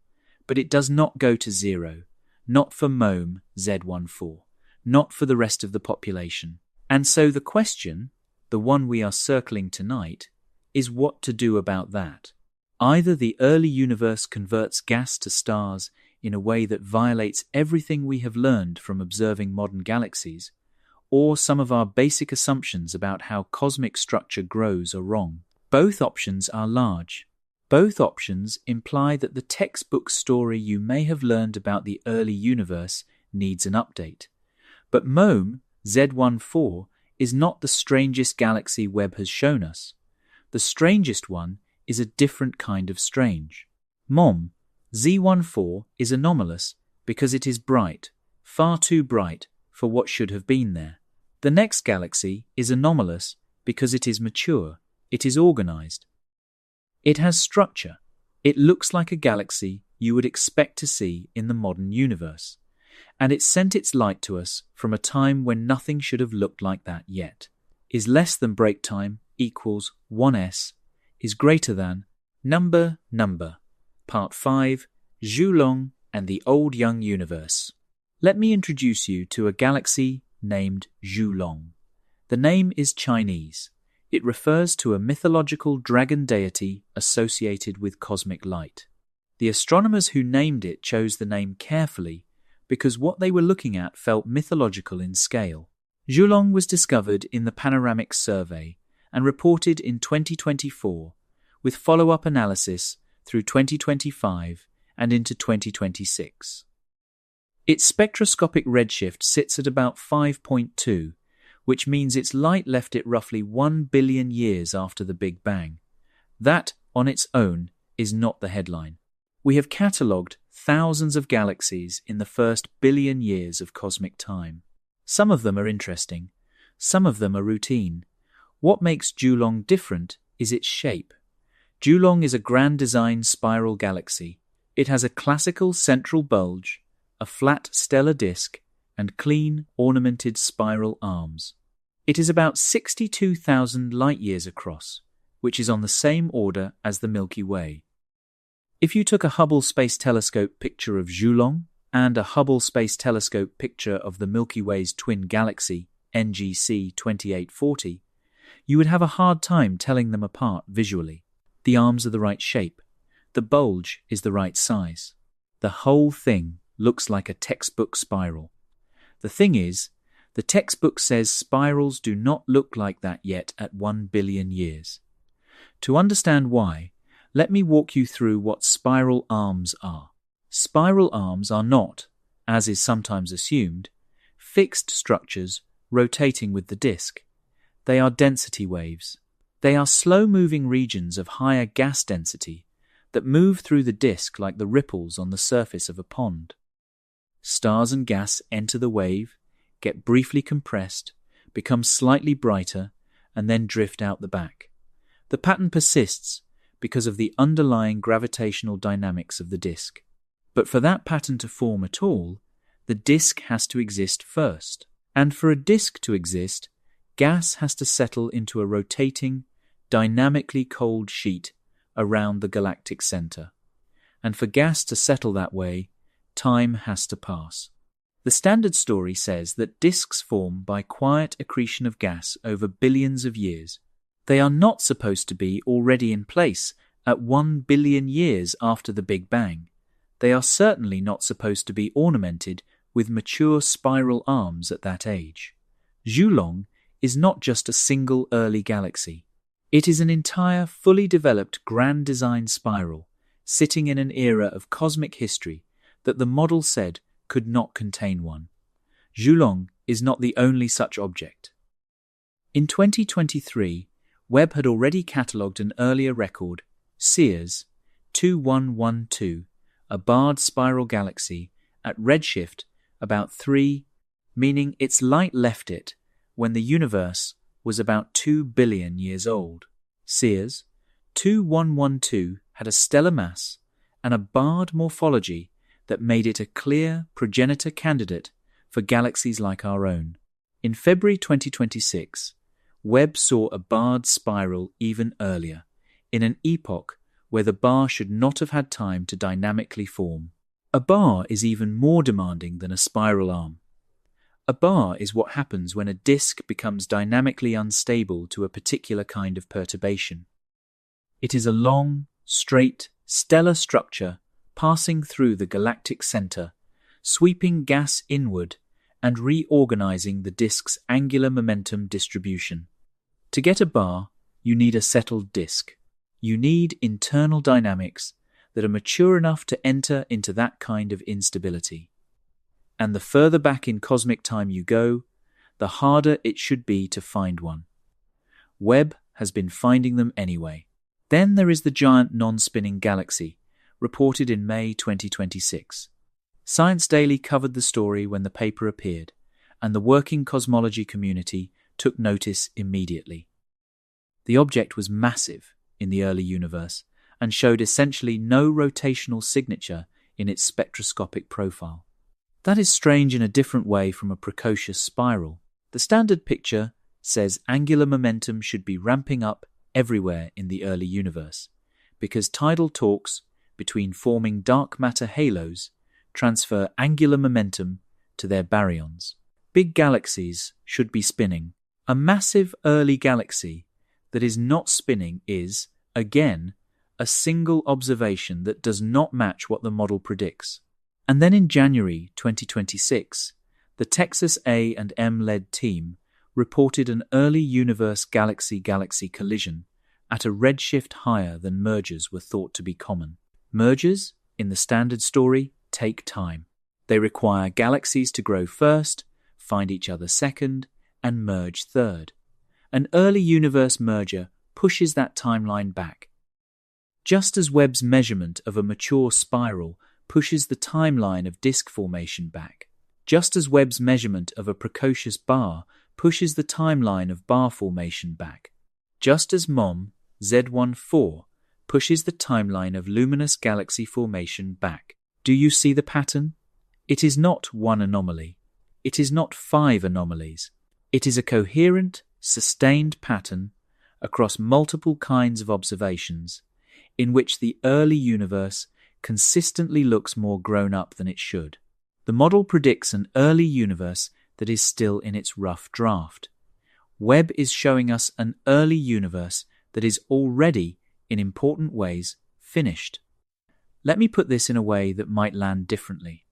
But it does not go to zero, not for MOME Z14, not for the rest of the population. And so the question, the one we are circling tonight, is what to do about that. Either the early universe converts gas to stars in a way that violates everything we have learned from observing modern galaxies, or some of our basic assumptions about how cosmic structure grows are wrong. Both options are large. Both options imply that the textbook story you may have learned about the early universe needs an update. But MOME Z14 is not the strangest galaxy Webb has shown us. The strangest one is a different kind of strange. MOME Z14 is anomalous because it is bright, far too bright for what should have been there. The next galaxy is anomalous because it is mature, it is organized. It has structure. It looks like a galaxy you would expect to see in the modern universe. And it sent its light to us from a time when nothing should have looked like that yet. Is less than break time equals 1s, is greater than number. Part 5, Zhulong and the Old Young Universe. Let me introduce you to a galaxy named Zhulong. The name is Chinese. It refers to a mythological dragon deity associated with cosmic light. The astronomers who named it chose the name carefully because what they were looking at felt mythological in scale. Zhulong was discovered in the Panoramic Survey and reported in 2024, with follow-up analysis through 2025 and into 2026. Its spectroscopic redshift sits at about 5.2, which means its light left it roughly 1 billion years after the Big Bang. That, on its own, is not the headline. We have catalogued thousands of galaxies in the first billion years of cosmic time. Some of them are interesting. Some of them are routine. What makes Zhulong different is its shape. Zhulong is a grand design spiral galaxy. It has a classical central bulge, a flat stellar disk, and clean, ornamented spiral arms. It is about 62,000 light-years across, which is on the same order as the Milky Way. If you took a Hubble Space Telescope picture of Zhulong and a Hubble Space Telescope picture of the Milky Way's twin galaxy, NGC 2840, you would have a hard time telling them apart visually. The arms are the right shape. The bulge is the right size. The whole thing looks like a textbook spiral. The thing is, the textbook says spirals do not look like that yet at 1 billion years. To understand why, let me walk you through what spiral arms are. Spiral arms are not, as is sometimes assumed, fixed structures rotating with the disk. They are density waves. They are slow-moving regions of higher gas density that move through the disk like the ripples on the surface of a pond. Stars and gas enter the wave, get briefly compressed, become slightly brighter, and then drift out the back. The pattern persists because of the underlying gravitational dynamics of the disk. But for that pattern to form at all, the disk has to exist first. And for a disk to exist, gas has to settle into a rotating, dynamically cold sheet around the galactic center. And for gas to settle that way, time has to pass. The standard story says that disks form by quiet accretion of gas over billions of years. They are not supposed to be already in place at 1 billion years after the Big Bang. They are certainly not supposed to be ornamented with mature spiral arms at that age. Xulong is not just a single early galaxy. It is an entire, fully developed grand design spiral, sitting in an era of cosmic history that the model said could not contain one. Xulong is not the only such object. In 2023, Webb had already catalogued an earlier record, Sears 2112, a barred spiral galaxy, at redshift about 3, meaning its light left it when the universe was about 2 billion years old. Sears 2112 had a stellar mass and a barred morphology that made it a clear progenitor candidate for galaxies like our own. In February 2026, Webb saw a barred spiral even earlier, in an epoch where the bar should not have had time to dynamically form. A bar is even more demanding than a spiral arm. A bar is what happens when a disk becomes dynamically unstable to a particular kind of perturbation. It is a long, straight, stellar structure passing through the galactic center, sweeping gas inward and reorganizing the disk's angular momentum distribution. To get a bar, you need a settled disk. You need internal dynamics that are mature enough to enter into that kind of instability. And the further back in cosmic time you go, the harder it should be to find one. Webb has been finding them anyway. Then there is the giant non-spinning galaxy, reported in May 2026. Science Daily covered the story when the paper appeared, and the working cosmology community took notice immediately. The object was massive in the early universe and showed essentially no rotational signature in its spectroscopic profile. That is strange in a different way from a precocious spiral. The standard picture says angular momentum should be ramping up everywhere in the early universe, because tidal torques between forming dark matter halos transfer angular momentum to their baryons. Big galaxies should be spinning. A massive early galaxy that is not spinning is, again, a single observation that does not match what the model predicts. And then in January 2026, the Texas A&M-led team reported an early universe galaxy-galaxy collision at a redshift higher than mergers were thought to be common. Mergers, in the standard story, take time. They require galaxies to grow first, find each other second, and merge third. An early universe merger pushes that timeline back. Just as Webb's measurement of a mature spiral pushes the timeline of disk formation back, just as Webb's measurement of a precocious bar pushes the timeline of bar formation back, just as MOM Z14 pushes the timeline of luminous galaxy formation back. Do you see the pattern? It is not one anomaly. It is not 5 anomalies. It is a coherent, sustained pattern across multiple kinds of observations in which the early universe consistently looks more grown up than it should. The model predicts an early universe that is still in its rough draft. Webb is showing us an early universe that is already, in important ways, finished. Let me put this in a way that might land differently.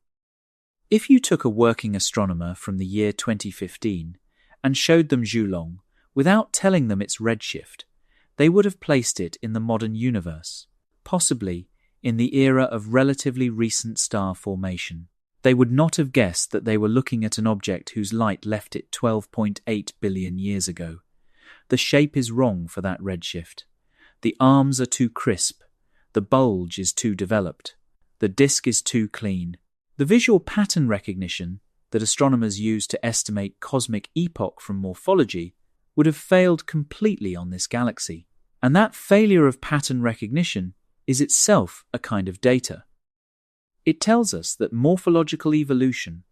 If you took a working astronomer from the year 2015 and showed them Xulong without telling them its redshift, they would have placed it in the modern universe, possibly in the era of relatively recent star formation. They would not have guessed that they were looking at an object whose light left it 12.8 billion years ago. The shape is wrong for that redshift. The arms are too crisp. The bulge is too developed. The disk is too clean. The visual pattern recognition that astronomers use to estimate cosmic epoch from morphology would have failed completely on this galaxy. And that failure of pattern recognition is itself a kind of data. It tells us that morphological evolution,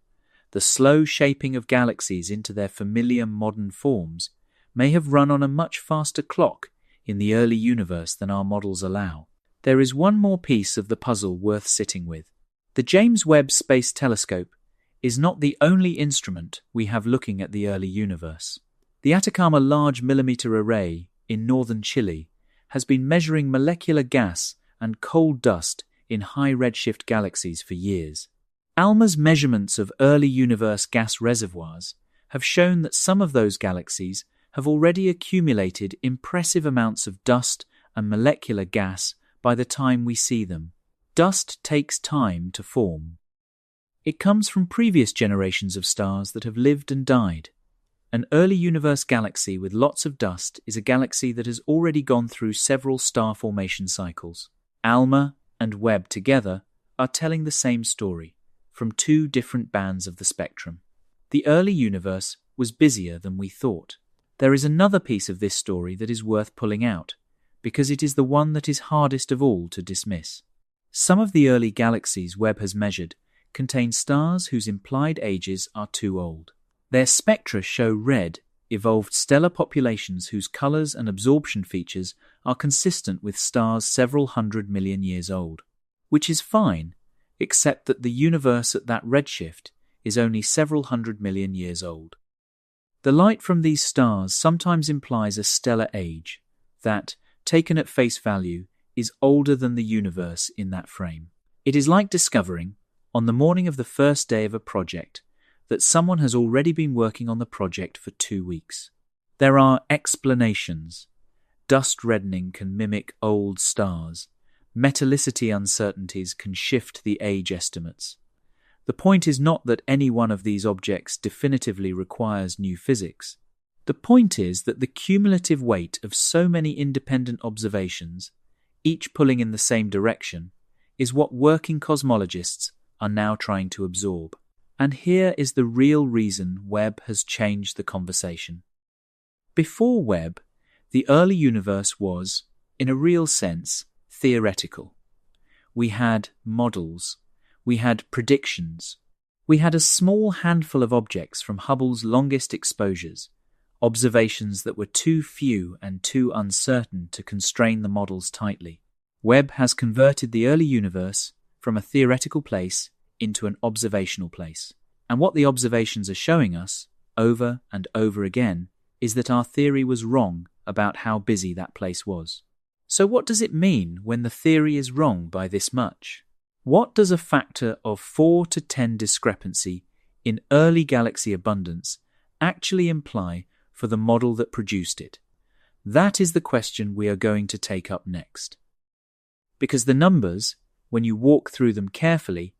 the slow shaping of galaxies into their familiar modern forms, may have run on a much faster clock in the early universe than our models allow. There is one more piece of the puzzle worth sitting with. The James Webb Space Telescope is not the only instrument we have looking at the early universe. The Atacama Large Millimeter Array in northern Chile has been measuring molecular gas and coal dust in high redshift galaxies for years. ALMA's measurements of early universe gas reservoirs have shown that some of those galaxies have already accumulated impressive amounts of dust and molecular gas by the time we see them. Dust takes time to form. It comes from previous generations of stars that have lived and died. An early universe galaxy with lots of dust is a galaxy that has already gone through several star formation cycles. ALMA and Webb together are telling the same story, from two different bands of the spectrum. The early universe was busier than we thought. There is another piece of this story that is worth pulling out, because it is the one that is hardest of all to dismiss. Some of the early galaxies Webb has measured contain stars whose implied ages are too old. Their spectra show red, evolved stellar populations whose colors and absorption features are consistent with stars several 100 million years old, which is fine, except that the universe at that redshift is only several 100 million years old. The light from these stars sometimes implies a stellar age that, taken at face value, is older than the universe in that frame. It is like discovering, on the morning of the first day of a project, that someone has already been working on the project for 2 weeks. There are explanations. Dust reddening can mimic old stars. Metallicity uncertainties can shift the age estimates. The point is not that any one of these objects definitively requires new physics. The point is that the cumulative weight of so many independent observations, each pulling in the same direction, is what working cosmologists are now trying to absorb. And here is the real reason Webb has changed the conversation. Before Webb, the early universe was, in a real sense, theoretical. We had models. We had predictions. We had a small handful of objects from Hubble's longest exposures, observations that were too few and too uncertain to constrain the models tightly. Webb has converted the early universe from a theoretical place into an observational place. And what the observations are showing us, over and over again, is that our theory was wrong about how busy that place was. So what does it mean when the theory is wrong by this much? What does a factor of 4 to 10 discrepancy in early galaxy abundance actually imply for the model that produced it? That is the question we are going to take up next. Because the numbers, when you walk through them carefully,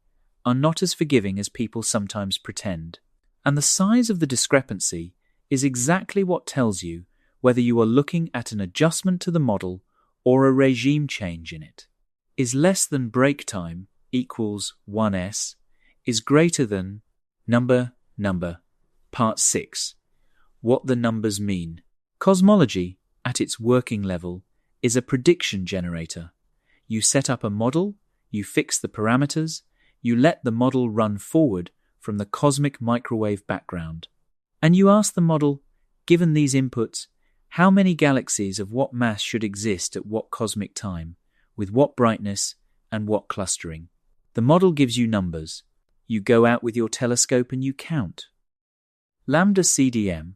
are not as forgiving as people sometimes pretend. And the size of the discrepancy is exactly what tells you whether you are looking at an adjustment to the model or a regime change in it. Is less than break time equals 1s is greater than number, part 6. What the numbers mean. Cosmology, at its working level, is a prediction generator. You set up a model, you fix the parameters, you let the model run forward from the cosmic microwave background. And you ask the model, given these inputs, how many galaxies of what mass should exist at what cosmic time, with what brightness and what clustering. The model gives you numbers. You go out with your telescope and you count. Lambda CDM,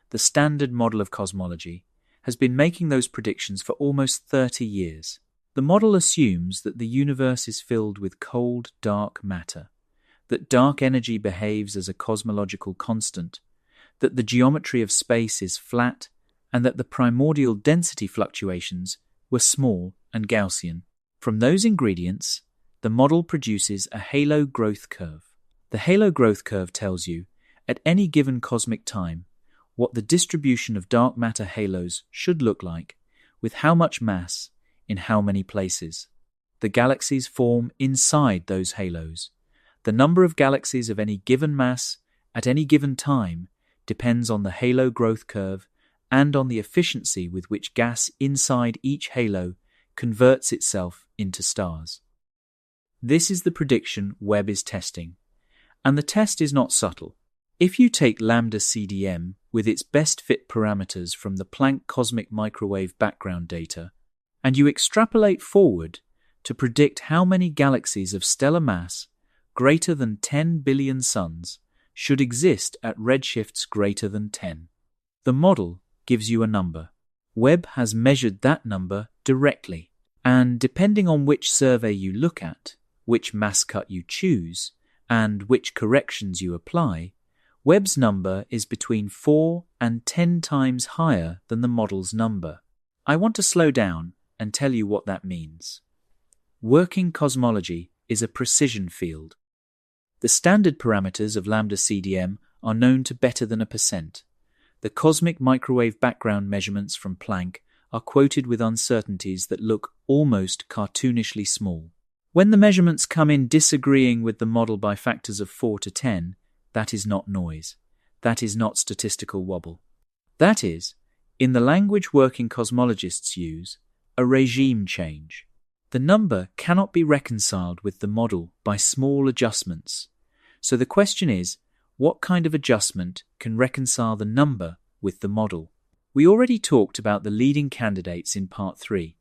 the standard model of cosmology, has been making those predictions for almost 30 years. The model assumes that the universe is filled with cold, dark matter, that dark energy behaves as a cosmological constant, that the geometry of space is flat, and that the primordial density fluctuations were small and Gaussian. From those ingredients, the model produces a halo growth curve. The halo growth curve tells you, at any given cosmic time, what the distribution of dark matter halos should look like, with how much mass, in how many places. The galaxies form inside those halos. The number of galaxies of any given mass at any given time depends on the halo growth curve and on the efficiency with which gas inside each halo converts itself into stars. This is the prediction Webb is testing, and the test is not subtle. If you take lambda CDM with its best fit parameters from the Planck cosmic microwave background data, and you extrapolate forward to predict how many galaxies of stellar mass greater than 10 billion suns should exist at redshifts greater than 10. The model gives you a number. Webb has measured that number directly, And depending on which survey you look at, which mass cut you choose, and which corrections you apply, Webb's number is between 4 and 10 times higher than the model's number. I want to slow down and tell you what that means. Working cosmology is a precision field. The standard parameters of lambda CDM are known to better than 1%. The cosmic microwave background measurements from Planck are quoted with uncertainties that look almost cartoonishly small. When the measurements come in disagreeing with the model by factors of 4 to 10, that is not noise. That is not statistical wobble. That is, in the language working cosmologists use, a regime change. The number cannot be reconciled with the model by small adjustments. So the question is, what kind of adjustment can reconcile the number with the model? We already talked about the leading candidates in Part 3.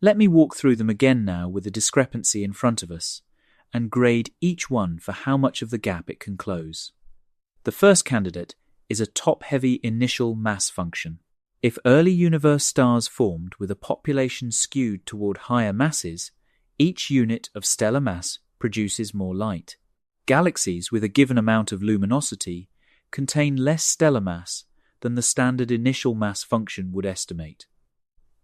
Let me walk through them again now with the discrepancy in front of us, and grade each one for how much of the gap it can close. The first candidate is a top-heavy initial mass function. If early universe stars formed with a population skewed toward higher masses, each unit of stellar mass produces more light. Galaxies with a given amount of luminosity contain less stellar mass than the standard initial mass function would estimate.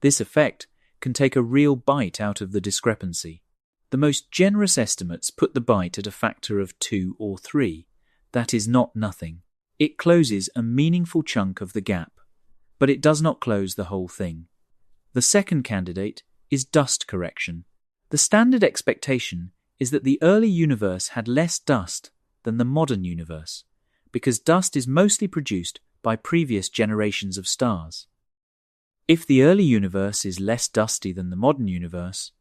This effect can take a real bite out of the discrepancy. The most generous estimates put the bite at a factor of 2 or 3. That is not nothing. It closes a meaningful chunk of the gap, but it does not close the whole thing. The second candidate is dust correction. The standard expectation is that the early universe had less dust than the modern universe, because dust is mostly produced by previous generations of stars. If the early universe is less dusty than the modern universe,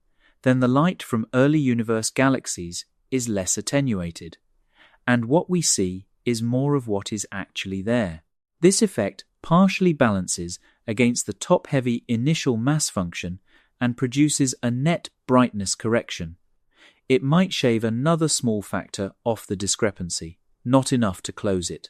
then the light from early universe galaxies is less attenuated, and what we see is more of what is actually there. This effect partially balances against the top-heavy initial mass function and produces a net brightness correction. It might shave another small factor off the discrepancy, not enough to close it.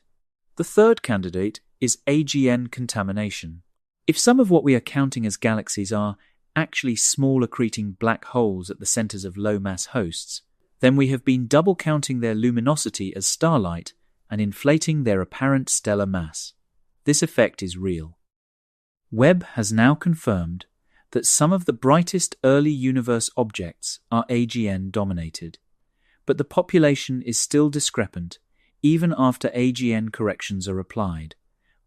The third candidate is AGN contamination. If some of what we are counting as galaxies are actually small accreting black holes at the centers of low-mass hosts, then we have been double counting their luminosity as starlight and inflating their apparent stellar mass. This effect is real. Webb has now confirmed that some of the brightest early universe objects are AGN-dominated, but the population is still discrepant even after AGN corrections are applied.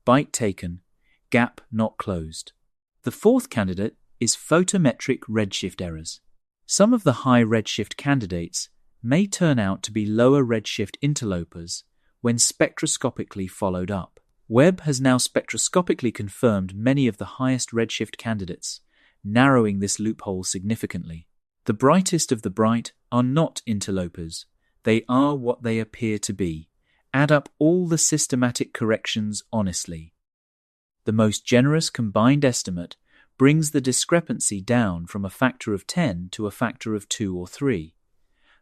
Bite taken, gap not closed. The fourth candidate is photometric redshift errors. Some of the high redshift candidates may turn out to be lower redshift interlopers when spectroscopically followed up. Webb has now spectroscopically confirmed many of the highest redshift candidates, narrowing this loophole significantly. The brightest of the bright are not interlopers. They are what they appear to be. Add up all the systematic corrections honestly. The most generous combined estimate brings the discrepancy down from a factor of 10 to a factor of 2 or 3.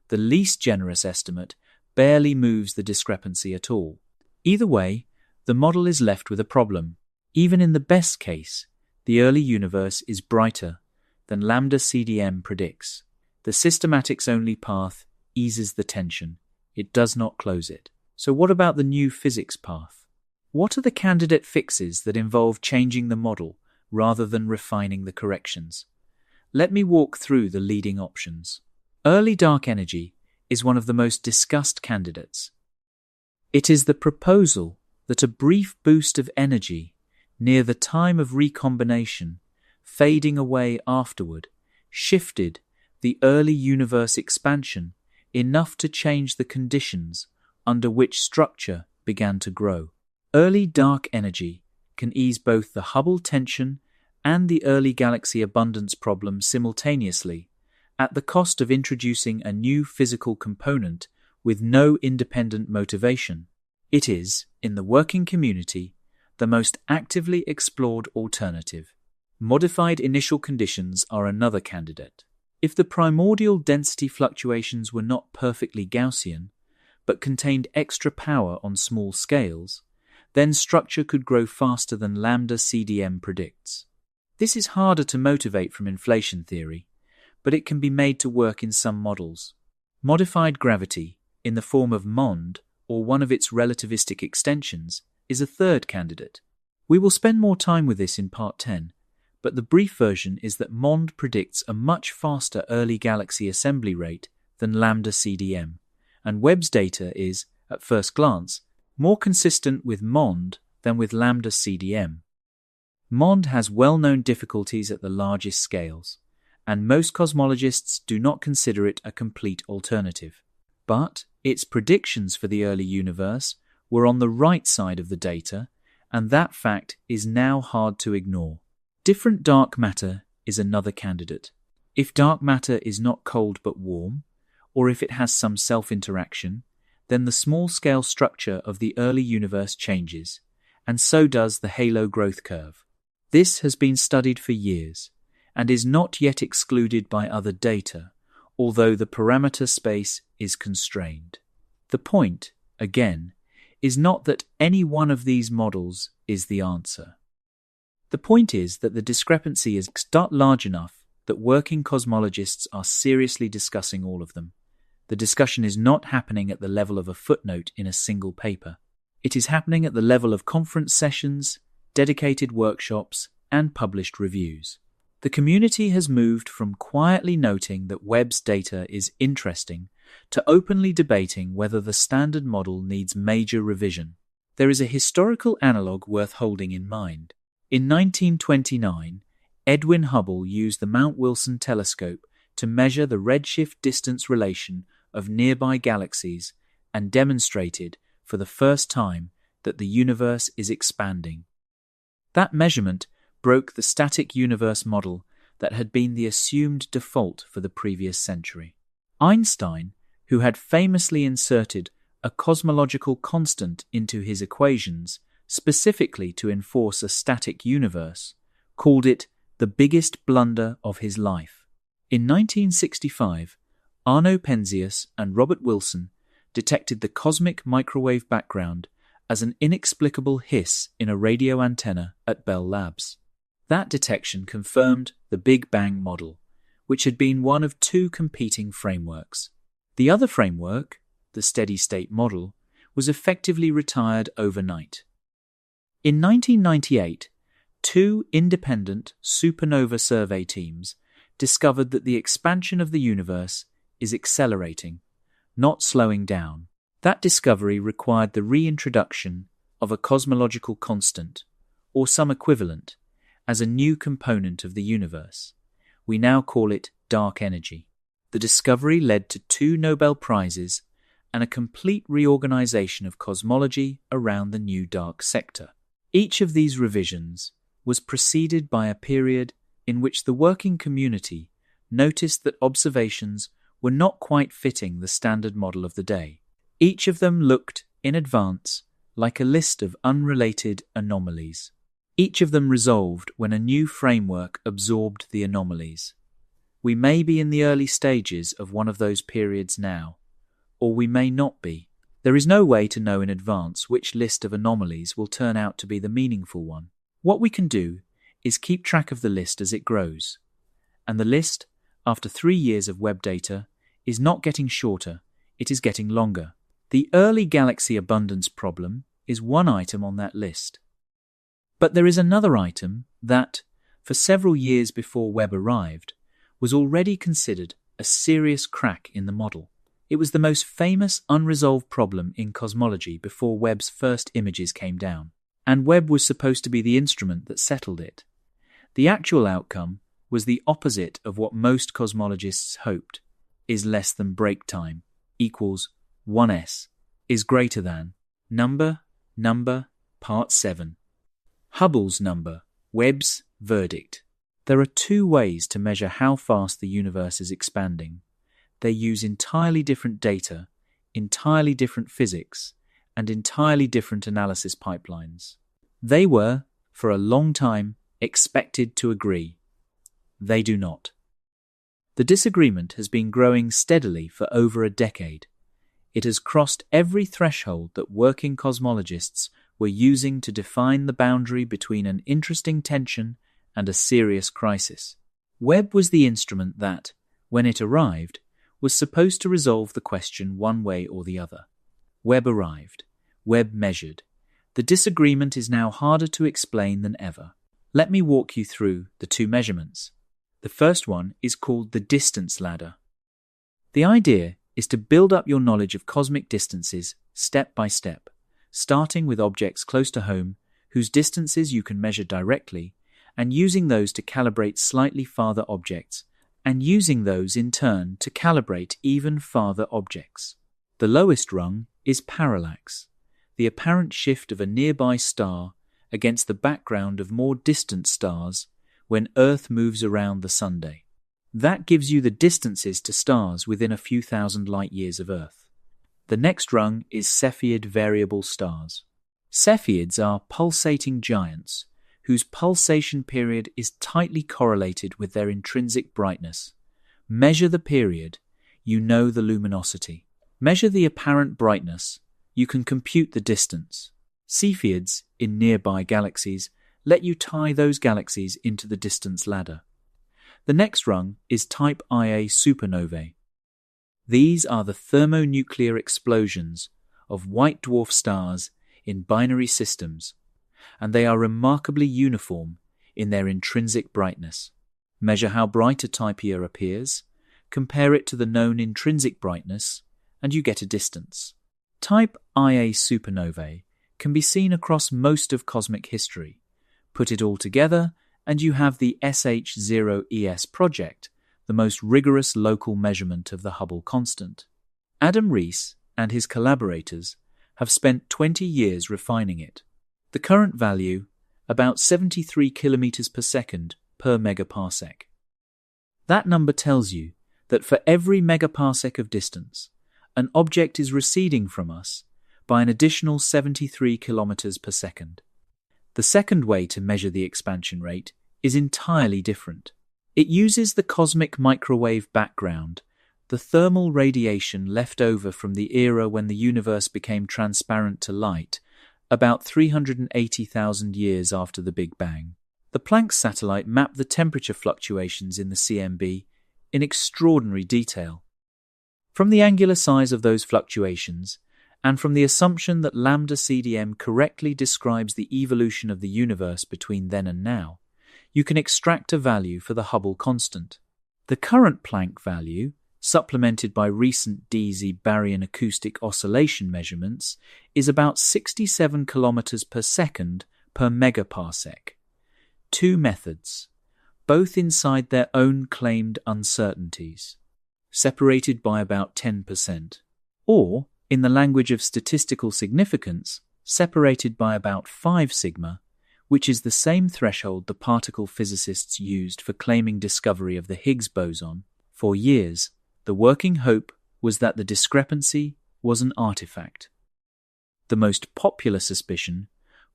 The least generous estimate barely moves the discrepancy at all. Either way, the model is left with a problem. Even in the best case, the early universe is brighter than lambda CDM predicts. The systematics-only path eases the tension. It does not close it. So what about the new physics path? What are the candidate fixes that involve changing the model rather than refining the corrections? Let me walk through the leading options. Early dark energy is one of the most discussed candidates. It is the proposal that a brief boost of energy near the time of recombination, fading away afterward, shifted the early universe expansion enough to change the conditions under which structure began to grow. Early dark energy can ease both the Hubble tension and the early galaxy abundance problem simultaneously, at the cost of introducing a new physical component with no independent motivation. It is, in the working community, the most actively explored alternative. Modified initial conditions are another candidate. If the primordial density fluctuations were not perfectly Gaussian, but contained extra power on small scales, then structure could grow faster than lambda CDM predicts. This is harder to motivate from inflation theory, but it can be made to work in some models. Modified gravity, in the form of MOND, or one of its relativistic extensions, is a third candidate. We will spend more time with this in Part 10, but the brief version is that MOND predicts a much faster early galaxy assembly rate than lambda CDM, and Webb's data is, at first glance, more consistent with MOND than with lambda CDM. MOND has well-known difficulties at the largest scales, and most cosmologists do not consider it a complete alternative. But its predictions for the early universe were on the right side of the data, and that fact is now hard to ignore. Different dark matter is another candidate. If dark matter is not cold but warm, or if it has some self-interaction, then the small-scale structure of the early universe changes, and so does the halo growth curve. This has been studied for years, and is not yet excluded by other data, although the parameter space is constrained. The point, again, is not that any one of these models is the answer. The point is that the discrepancy is large enough that working cosmologists are seriously discussing all of them. The discussion is not happening at the level of a footnote in a single paper. It is happening at the level of conference sessions, dedicated workshops, and published reviews. The community has moved from quietly noting that Webb's data is interesting to openly debating whether the standard model needs major revision. There is a historical analogue worth holding in mind. In 1929, Edwin Hubble used the Mount Wilson telescope to measure the redshift distance relation of nearby galaxies and demonstrated for the first time that the universe is expanding. That measurement broke the static universe model that had been the assumed default for the previous century. Einstein, who had famously inserted a cosmological constant into his equations specifically to enforce a static universe, called it the biggest blunder of his life. In 1965, Arno Penzias and Robert Wilson detected the cosmic microwave background as an inexplicable hiss in a radio antenna at Bell Labs. That detection confirmed the Big Bang model, which had been one of two competing frameworks. The other framework, the steady-state model, was effectively retired overnight. In 1998, two independent supernova survey teams discovered that the expansion of the universe is accelerating, not slowing down. That discovery required the reintroduction of a cosmological constant, or some equivalent, as a new component of the universe. We now call it dark energy. The discovery led to 2 Nobel Prizes and a complete reorganization of cosmology around the new dark sector. Each of these revisions was preceded by a period in which the working community noticed that observations were not quite fitting the standard model of the day. Each of them looked, in advance, like a list of unrelated anomalies. Each of them resolved when a new framework absorbed the anomalies. We may be in the early stages of one of those periods now, or we may not be. There is no way to know in advance which list of anomalies will turn out to be the meaningful one. What we can do is keep track of the list as it grows. And the list, after 3 years of Webb data, is not getting shorter, it is getting longer. The early galaxy abundance problem is one item on that list. But there is another item that, for several years before Webb arrived, was already considered a serious crack in the model. It was the most famous unresolved problem in cosmology before Webb's first images came down, and Webb was supposed to be the instrument that settled it. The actual outcome was the opposite of what most cosmologists hoped, is less than break time, equals 1s, is greater than, number, part 7. Hubble's number, Webb's verdict. There are 2 ways to measure how fast the universe is expanding. They use entirely different data, entirely different physics, and entirely different analysis pipelines. They were, for a long time, expected to agree. They do not. The disagreement has been growing steadily for over a decade. It has crossed every threshold that working cosmologists were using to define the boundary between an interesting tension and a serious crisis. Webb was the instrument that, when it arrived, was supposed to resolve the question one way or the other. Webb arrived. Webb measured. The disagreement is now harder to explain than ever. Let me walk you through the two measurements. The first one is called the distance ladder. The idea is to build up your knowledge of cosmic distances step by step, starting with objects close to home, whose distances you can measure directly, and using those to calibrate slightly farther objects, and using those in turn to calibrate even farther objects. The lowest rung is parallax, the apparent shift of a nearby star against the background of more distant stars when Earth moves around the Sunday. That gives you the distances to stars within a few thousand light-years of Earth. The next rung is Cepheid variable stars. Cepheids are pulsating giants whose pulsation period is tightly correlated with their intrinsic brightness. Measure the period, you know the luminosity. Measure the apparent brightness, you can compute the distance. Cepheids in nearby galaxies let you tie those galaxies into the distance ladder. The next rung is Type Ia supernovae. These are the thermonuclear explosions of white dwarf stars in binary systems, and they are remarkably uniform in their intrinsic brightness. Measure how bright a Type Ia appears, compare it to the known intrinsic brightness, and you get a distance. Type Ia supernovae can be seen across most of cosmic history. Put it all together, and you have the SH0ES project, the most rigorous local measurement of the Hubble constant. Adam Rees and his collaborators have spent 20 years refining it. The current value, about 73 kilometers per second per megaparsec. That number tells you that for every megaparsec of distance, an object is receding from us by an additional 73 kilometers per second. The second way to measure the expansion rate is entirely different. It uses the cosmic microwave background, the thermal radiation left over from the era when the universe became transparent to light, about 380,000 years after the Big Bang. The Planck satellite mapped the temperature fluctuations in the CMB in extraordinary detail. From the angular size of those fluctuations, and from the assumption that lambda CDM correctly describes the evolution of the universe between then and now, you can extract a value for the Hubble constant. The current Planck value, supplemented by recent DZ baryon acoustic oscillation measurements, is about 67 kilometers per second per megaparsec. Two methods, both inside their own claimed uncertainties, separated by about 10%, or, in the language of statistical significance, separated by about 5 sigma, which is the same threshold the particle physicists used for claiming discovery of the Higgs boson. For years, the working hope was that the discrepancy was an artifact. The most popular suspicion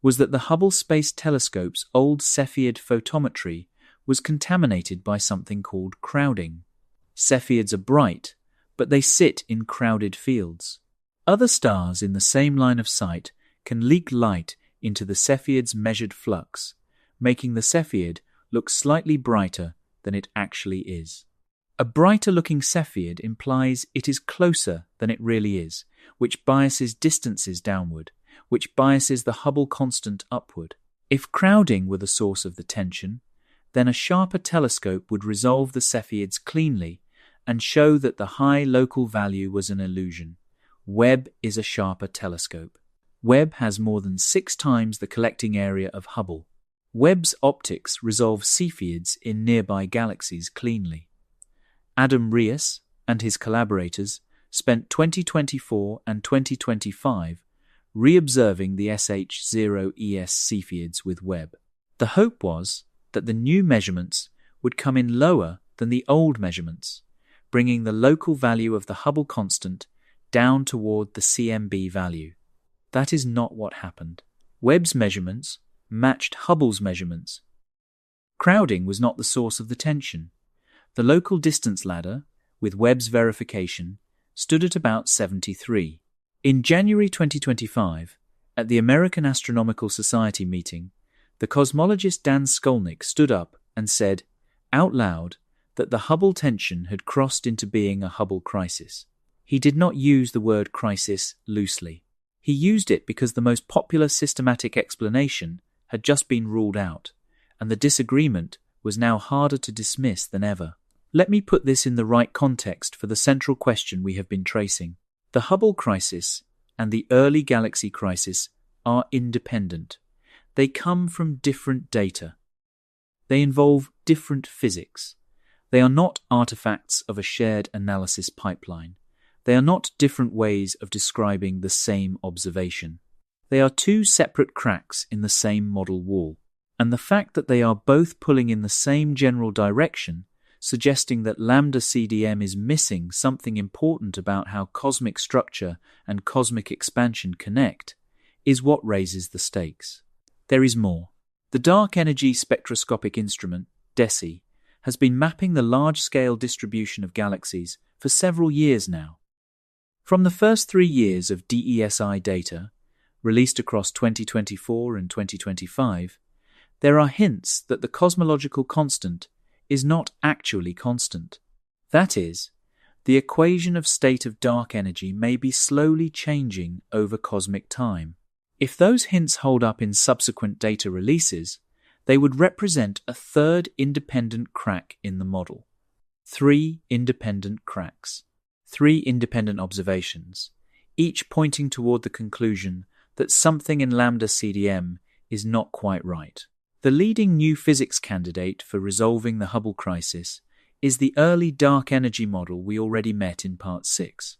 was that the Hubble Space Telescope's old Cepheid photometry was contaminated by something called crowding. Cepheids are bright, but they sit in crowded fields. Other stars in the same line of sight can leak light into the Cepheid's measured flux, making the Cepheid look slightly brighter than it actually is. A brighter-looking Cepheid implies it is closer than it really is, which biases distances downward, which biases the Hubble constant upward. If crowding were the source of the tension, then a sharper telescope would resolve the Cepheids cleanly and show that the high local value was an illusion. Webb is a sharper telescope. Webb has more than 6 times the collecting area of Hubble. Webb's optics resolve Cepheids in nearby galaxies cleanly. Adam Rees and his collaborators spent 2024 and 2025 re-observing the SH0ES Cepheids with Webb. The hope was that the new measurements would come in lower than the old measurements, bringing the local value of the Hubble constant down toward the CMB value. That is not what happened. Webb's measurements matched Hubble's measurements. Crowding was not the source of the tension. The local distance ladder, with Webb's verification, stood at about 73. In January 2025, at the American Astronomical Society meeting, The cosmologist Dan Skolnick stood up and said, out loud, that the Hubble tension had crossed into being a Hubble crisis. He did not use the word crisis loosely. He used it because the most popular systematic explanation had just been ruled out, and the disagreement was now harder to dismiss than ever. Let me put this in the right context for the central question we have been tracing. The Hubble crisis and the early galaxy crisis are independent. They come from different data. They involve different physics. They are not artifacts of a shared analysis pipeline. They are not different ways of describing the same observation. They are two separate cracks in the same model wall, and the fact that they are both pulling in the same general direction, suggesting that lambda CDM is missing something important about how cosmic structure and cosmic expansion connect, is what raises the stakes. There is more. The Dark Energy Spectroscopic Instrument, DESI, has been mapping the large-scale distribution of galaxies for several years now. From the first 3 years of DESI data, released across 2024 and 2025, there are hints that the cosmological constant is not actually constant. That is, the equation of state of dark energy may be slowly changing over cosmic time. If those hints hold up in subsequent data releases, they would represent a third independent crack in the model. 3 independent cracks. 3 independent observations, each pointing toward the conclusion that something in lambda CDM is not quite right. The leading new physics candidate for resolving the Hubble crisis is the early dark energy model we already met in Part 6.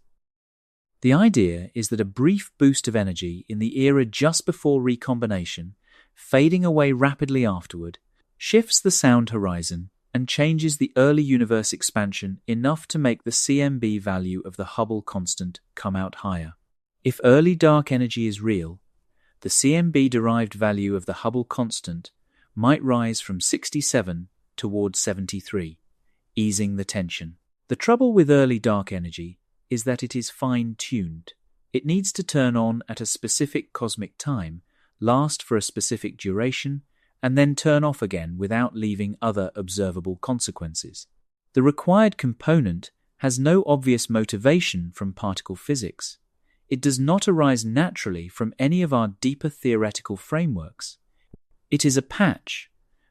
The idea is that a brief boost of energy in the era just before recombination, fading away rapidly afterward, shifts the sound horizon and changes the early universe expansion enough to make the CMB value of the Hubble constant come out higher. If early dark energy is real, the CMB-derived value of the Hubble constant might rise from 67 towards 73, easing the tension. The trouble with early dark energy is that it is fine-tuned. It needs to turn on at a specific cosmic time, last for a specific duration, and then turn off again without leaving other observable consequences. The required component has no obvious motivation from particle physics. It does not arise naturally from any of our deeper theoretical frameworks. It is a patch,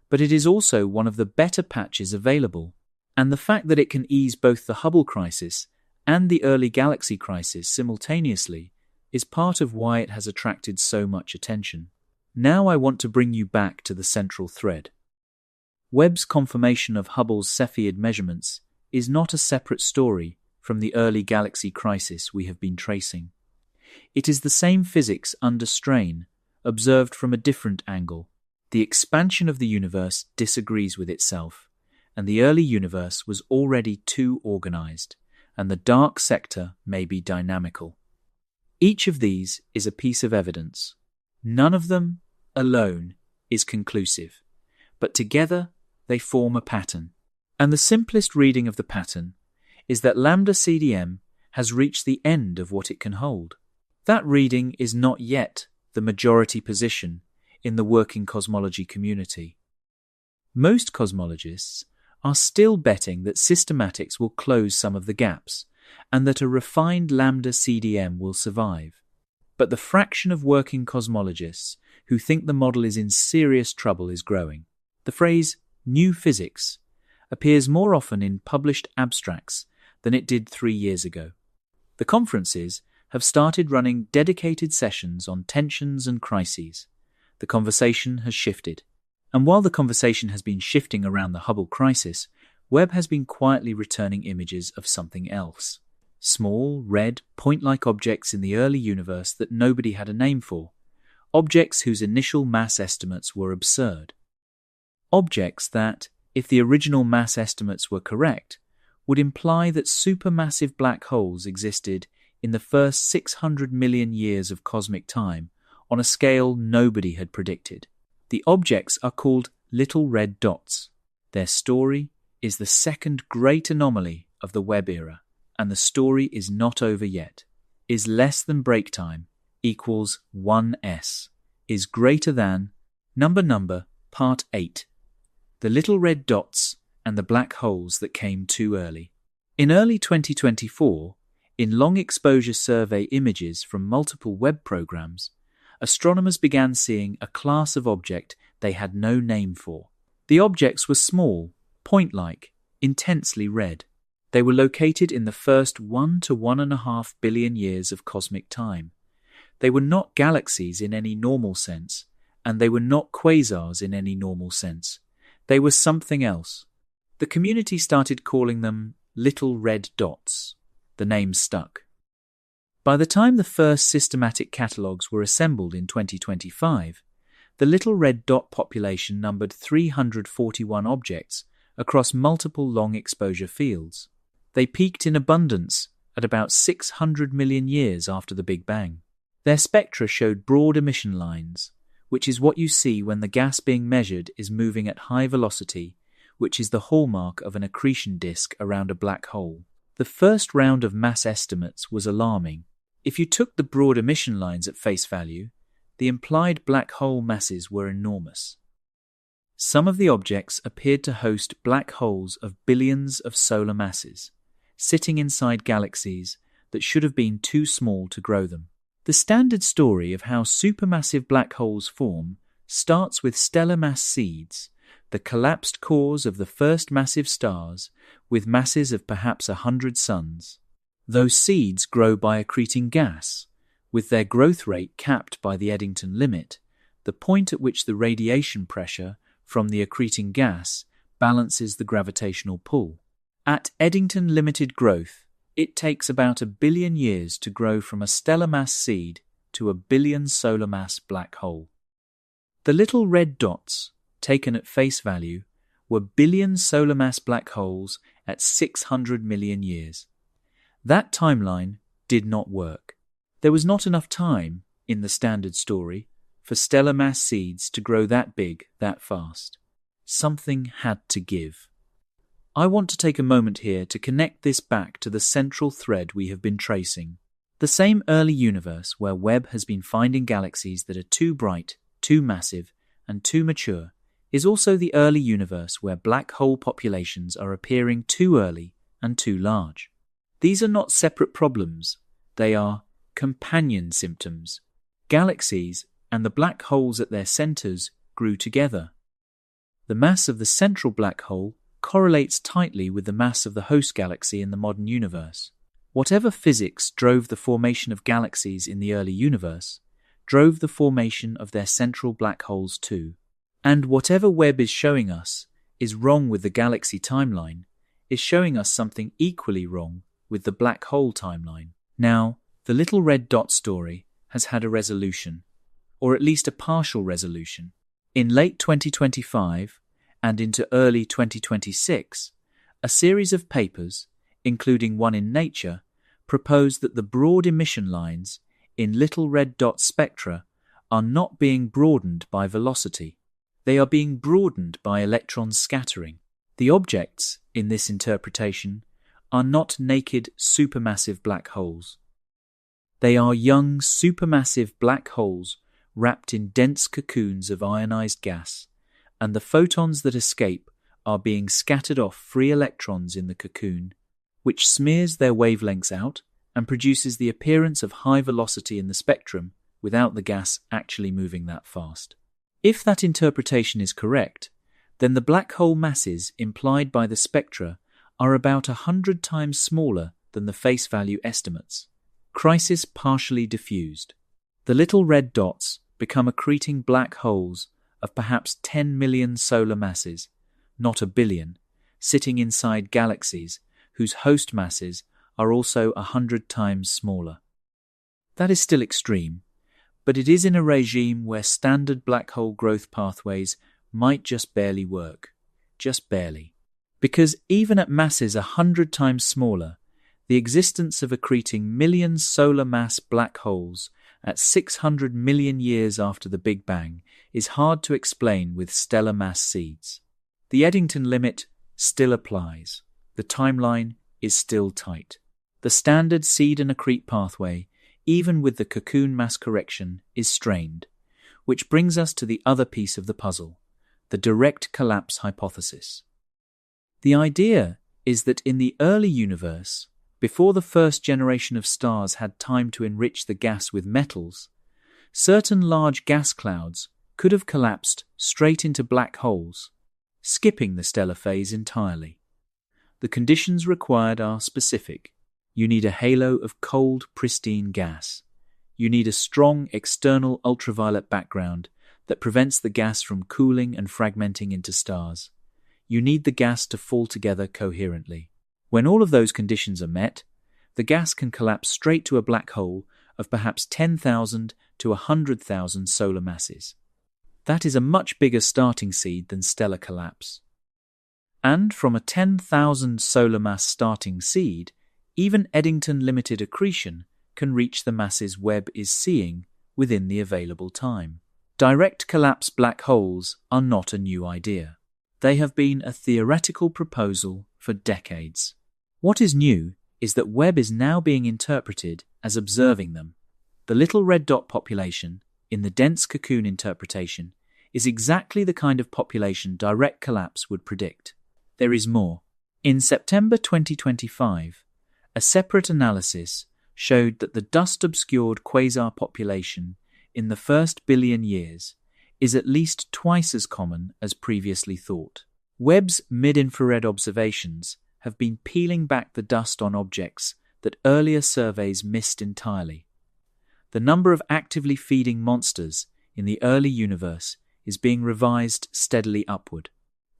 but it is also one of the better patches available, and the fact that it can ease both the Hubble crisis and the early galaxy crisis simultaneously is part of why it has attracted so much attention. Now I want to bring you back to the central thread. Webb's confirmation of Hubble's Cepheid measurements is not a separate story from the early galaxy crisis we have been tracing. It is the same physics under strain, observed from a different angle. The expansion of the universe disagrees with itself, and the early universe was already too organized, and the dark sector may be dynamical. Each of these is a piece of evidence. None of them alone is conclusive, but together they form a pattern. And the simplest reading of the pattern is that lambda CDM has reached the end of what it can hold. That reading is not yet the majority position in the working cosmology community. Most cosmologists are still betting that systematics will close some of the gaps and that a refined lambda CDM will survive. But the fraction of working cosmologists who think the model is in serious trouble is growing. The phrase new physics appears more often in published abstracts than it did 3 years ago. The conferences have started running dedicated sessions on tensions and crises. The conversation has shifted. And while the conversation has been shifting around the Hubble crisis, Webb has been quietly returning images of something else. Small, red, point-like objects in the early universe that nobody had a name for. Objects whose initial mass estimates were absurd. Objects that, if the original mass estimates were correct, would imply that supermassive black holes existed in the first 600 million years of cosmic time on a scale nobody had predicted. The objects are called little red dots. Their story is the second great anomaly of the Webb era, and the story is not over yet. Is less than break time equals 1s, is greater than Number, Part 8. The Little Red Dots and the Black Holes That Came Too Early. In early 2024, in long-exposure survey images from multiple web programs, astronomers began seeing a class of object they had no name for. The objects were small, point-like, intensely red. They were located in the first 1 to 1.5 billion years of cosmic time. They were not galaxies in any normal sense, and they were not quasars in any normal sense. They were something else. The community started calling them little red dots. The name stuck. By the time the first systematic catalogues were assembled in 2025, the little red dot population numbered 341 objects across multiple long-exposure fields. They peaked in abundance at about 600 million years after the Big Bang. Their spectra showed broad emission lines, which is what you see when the gas being measured is moving at high velocity, which is the hallmark of an accretion disk around a black hole. The first round of mass estimates was alarming. If you took the broad emission lines at face value, the implied black hole masses were enormous. Some of the objects appeared to host black holes of billions of solar masses, sitting inside galaxies that should have been too small to grow them. The standard story of how supermassive black holes form starts with stellar mass seeds, the collapsed cores of the first massive stars with masses of perhaps 100 suns. Those seeds grow by accreting gas, with their growth rate capped by the Eddington limit, the point at which the radiation pressure from the accreting gas balances the gravitational pull. At Eddington limited growth, it takes about 1 billion years to grow from a stellar mass seed to a billion solar mass black hole. The little red dots, taken at face value, were billion solar mass black holes at 600 million years. That timeline did not work. There was not enough time, in the standard story, for stellar mass seeds to grow that big, that fast. Something had to give. I want to take a moment here to connect this back to the central thread we have been tracing. The same early universe where Webb has been finding galaxies that are too bright, too massive, and too mature is also the early universe where black hole populations are appearing too early and too large. These are not separate problems. They are companion symptoms. Galaxies and the black holes at their centers grew together. The mass of the central black hole correlates tightly with the mass of the host galaxy in the modern universe. Whatever physics drove the formation of galaxies in the early universe drove the formation of their central black holes too. And whatever Webb is showing us is wrong with the galaxy timeline is showing us something equally wrong with the black hole timeline. Now, the little red dot story has had a resolution, or at least a partial resolution. In late 2025 and into early 2026, a series of papers, including one in Nature, proposed that the broad emission lines in little red dot spectra are not being broadened by velocity. They are being broadened by electron scattering. The objects, in this interpretation, are not naked supermassive black holes. They are young supermassive black holes wrapped in dense cocoons of ionized gas, and the photons that escape are being scattered off free electrons in the cocoon, which smears their wavelengths out and produces the appearance of high velocity in the spectrum without the gas actually moving that fast. If that interpretation is correct, then the black hole masses implied by the spectra are about 100 times smaller than the face value estimates. Crisis partially diffused. The little red dots become accreting black holes of perhaps 10 million solar masses, not 1 billion, sitting inside galaxies whose host masses are also 100 times smaller. That is still extreme, but it is in a regime where standard black hole growth pathways might just barely work. Just barely. Because even at masses 100 times smaller, the existence of accreting million solar mass black holes at 600 million years after the Big Bang is hard to explain with stellar mass seeds. The Eddington limit still applies. The timeline is still tight. The standard seed and accrete pathway, even with the cocoon mass correction, is strained. Which brings us to the other piece of the puzzle, the direct collapse hypothesis. The idea is that in the early universe, before the first generation of stars had time to enrich the gas with metals, certain large gas clouds could have collapsed straight into black holes, skipping the stellar phase entirely. The conditions required are specific. You need a halo of cold, pristine gas. You need a strong external ultraviolet background that prevents the gas from cooling and fragmenting into stars. You need the gas to fall together coherently. When all of those conditions are met, the gas can collapse straight to a black hole of perhaps 10,000 to 100,000 solar masses. That is a much bigger starting seed than stellar collapse. And from a 10,000 solar mass starting seed, even Eddington limited accretion can reach the masses Webb is seeing within the available time. Direct collapse black holes are not a new idea. They have been a theoretical proposal for decades. What is new is that Webb is now being interpreted as observing them. The little red dot population, in the dense cocoon interpretation, is exactly the kind of population direct collapse would predict. There is more. In September 2025, a separate analysis showed that the dust-obscured quasar population in the first billion years is at least twice as common as previously thought. Webb's mid-infrared observations have been peeling back the dust on objects that earlier surveys missed entirely. The number of actively feeding monsters in the early universe is being revised steadily upward.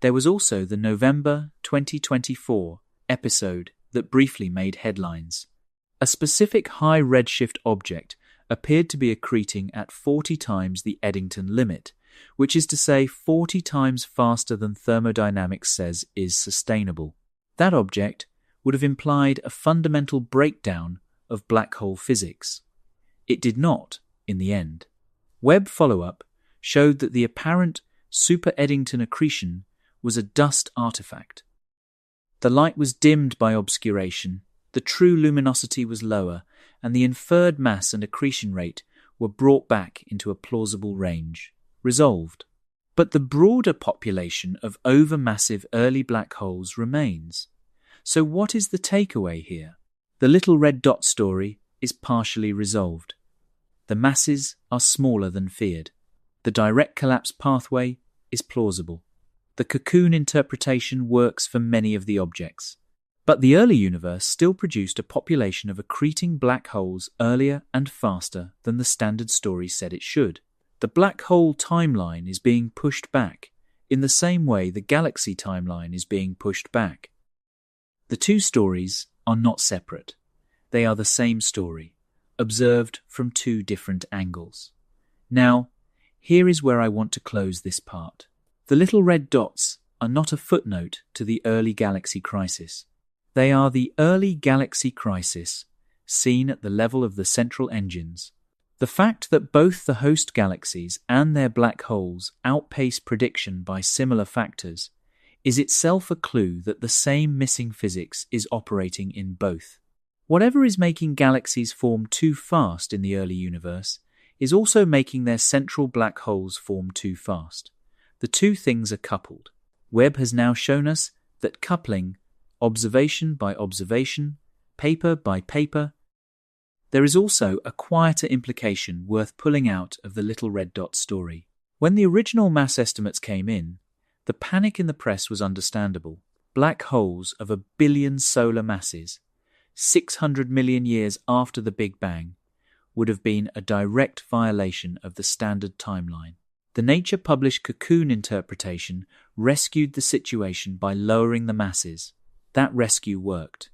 There was also the November 2024 episode that briefly made headlines. A specific high redshift object appeared to be accreting at 40 times the Eddington limit, which is to say 40 times faster than thermodynamics says is sustainable. That object would have implied a fundamental breakdown of black hole physics. It did not, in the end. Webb follow-up showed that the apparent super Eddington accretion was a dust artifact. The light was dimmed by obscuration, the true luminosity was lower, and the inferred mass and accretion rate were brought back into a plausible range, resolved. But the broader population of overmassive early black holes remains. So what is the takeaway here? The little red dot story is partially resolved. The masses are smaller than feared. The direct collapse pathway is plausible. The cocoon interpretation works for many of the objects. But the early universe still produced a population of accreting black holes earlier and faster than the standard story said it should. The black hole timeline is being pushed back, in the same way the galaxy timeline is being pushed back. The two stories are not separate. They are the same story, observed from two different angles. Now, here is where I want to close this part. The little red dots are not a footnote to the early galaxy crisis. They are the early galaxy crisis seen at the level of the central engines. The fact that both the host galaxies and their black holes outpace prediction by similar factors is itself a clue that the same missing physics is operating in both. Whatever is making galaxies form too fast in the early universe is also making their central black holes form too fast. The two things are coupled. Webb has now shown us that coupling, observation by observation, paper by paper. There is also a quieter implication worth pulling out of the little red dot story. When the original mass estimates came in, the panic in the press was understandable. Black holes of 1 billion solar masses, 600 million years after the Big Bang, would have been a direct violation of the standard timeline. The Nature-published cocoon interpretation rescued the situation by lowering the masses. That rescue worked.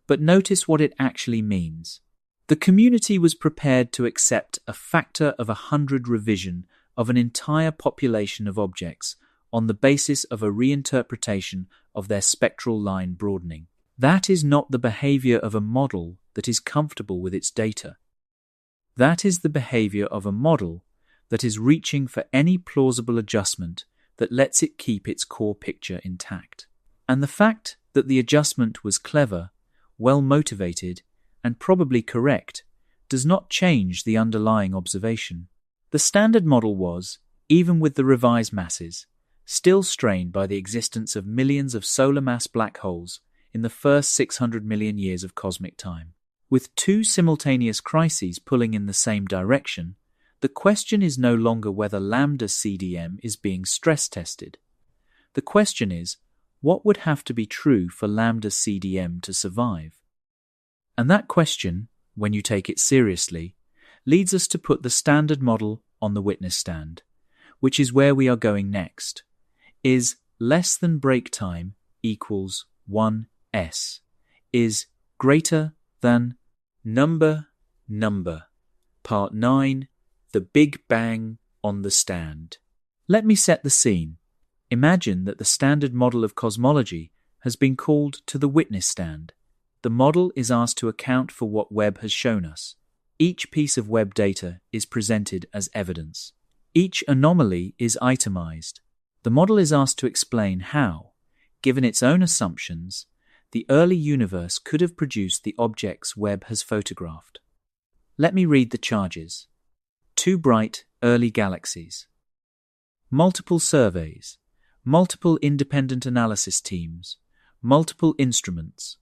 But notice what it actually means. The community was prepared to accept a factor of 100 revision of an entire population of objects on the basis of a reinterpretation of their spectral line broadening. That is not the behavior of a model that is comfortable with its data. That is the behavior of a model that is reaching for any plausible adjustment that lets it keep its core picture intact. And the fact that the adjustment was clever, well-motivated, and probably correct does not change the underlying observation. The Standard Model was, even with the revised masses, still strained by the existence of millions of solar mass black holes in the first 600 million years of cosmic time. With two simultaneous crises pulling in the same direction, the question is no longer whether lambda CDM is being stress tested. The question is, what would have to be true for lambda CDM to survive? And that question, when you take it seriously, leads us to put the Standard Model on the witness stand, which is where we are going next. Is less than break time equals 1s, is greater than number. Part 9, the Big Bang on the stand. Let me set the scene. Imagine that the Standard Model of cosmology has been called to the witness stand. The model is asked to account for what Webb has shown us. Each piece of Webb data is presented as evidence. Each anomaly is itemized. The model is asked to explain how, given its own assumptions, the early universe could have produced the objects Webb has photographed. Let me read the charges. 2 bright, early galaxies. Multiple surveys. Multiple independent analysis teams. Multiple instruments.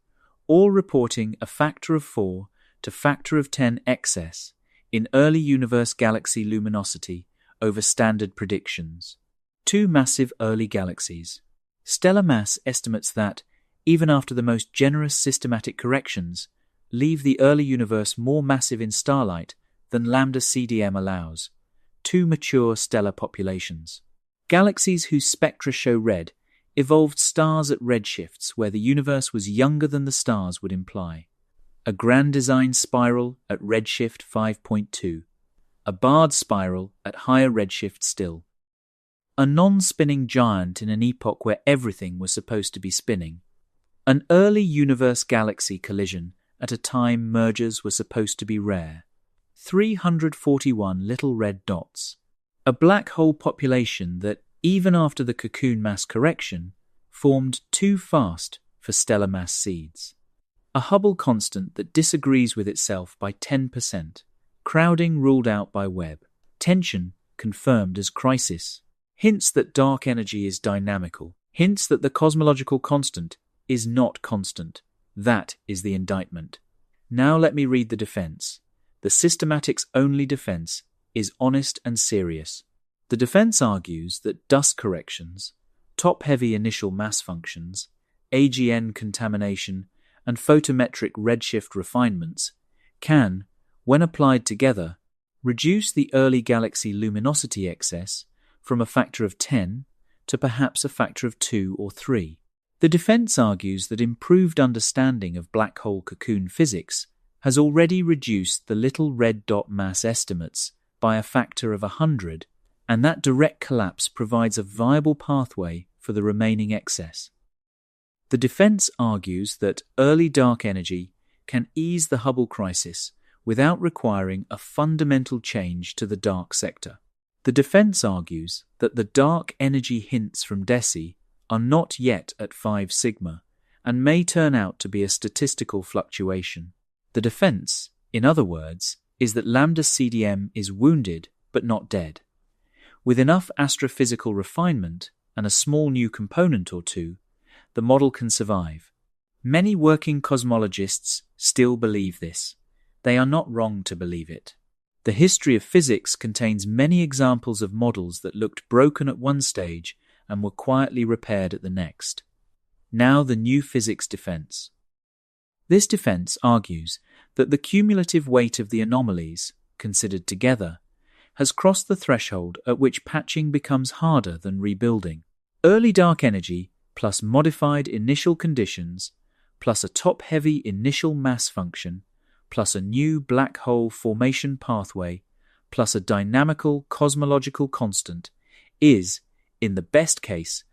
All reporting a factor of 4 to factor of 10 excess in early universe galaxy luminosity over standard predictions. 2 massive early galaxies. Stellar mass estimates that, even after the most generous systematic corrections, leave the early universe more massive in starlight than lambda CDM allows. 2 mature stellar populations. Galaxies whose spectra show red evolved stars at redshifts where the universe was younger than the stars would imply. A grand design spiral at redshift 5.2. A barred spiral at higher redshift still. A non-spinning giant in an epoch where everything was supposed to be spinning. An early universe galaxy collision at a time mergers were supposed to be rare. 341 little red dots. A black hole population that, even after the cocoon mass correction, formed too fast for stellar mass seeds. A Hubble constant that disagrees with itself by 10%. Crowding ruled out by Webb. Tension confirmed as crisis. Hints that dark energy is dynamical. Hints that the cosmological constant is not constant. That is the indictment. Now let me read the defense. The systematic's only defense is honest and serious. The defense argues that dust corrections, top-heavy initial mass functions, AGN contamination, and photometric redshift refinements can, when applied together, reduce the early galaxy luminosity excess from a factor of 10 to perhaps a factor of 2 or 3. The defense argues that improved understanding of black hole cocoon physics has already reduced the little red dot mass estimates by a factor of 100, and that direct collapse provides a viable pathway for the remaining excess. The defense argues that early dark energy can ease the Hubble crisis without requiring a fundamental change to the dark sector. The defense argues that the dark energy hints from DESI are not yet at 5 sigma and may turn out to be a statistical fluctuation. The defense, in other words, is that lambda CDM is wounded but not dead. With enough astrophysical refinement and a small new component or two, the model can survive. Many working cosmologists still believe this. They are not wrong to believe it. The history of physics contains many examples of models that looked broken at one stage and were quietly repaired at the next. Now the new physics defense. This defense argues that the cumulative weight of the anomalies, considered together, has crossed the threshold at which patching becomes harder than rebuilding. Early dark energy plus modified initial conditions plus a top-heavy initial mass function plus a new black hole formation pathway plus a dynamical cosmological constant is, in the best case,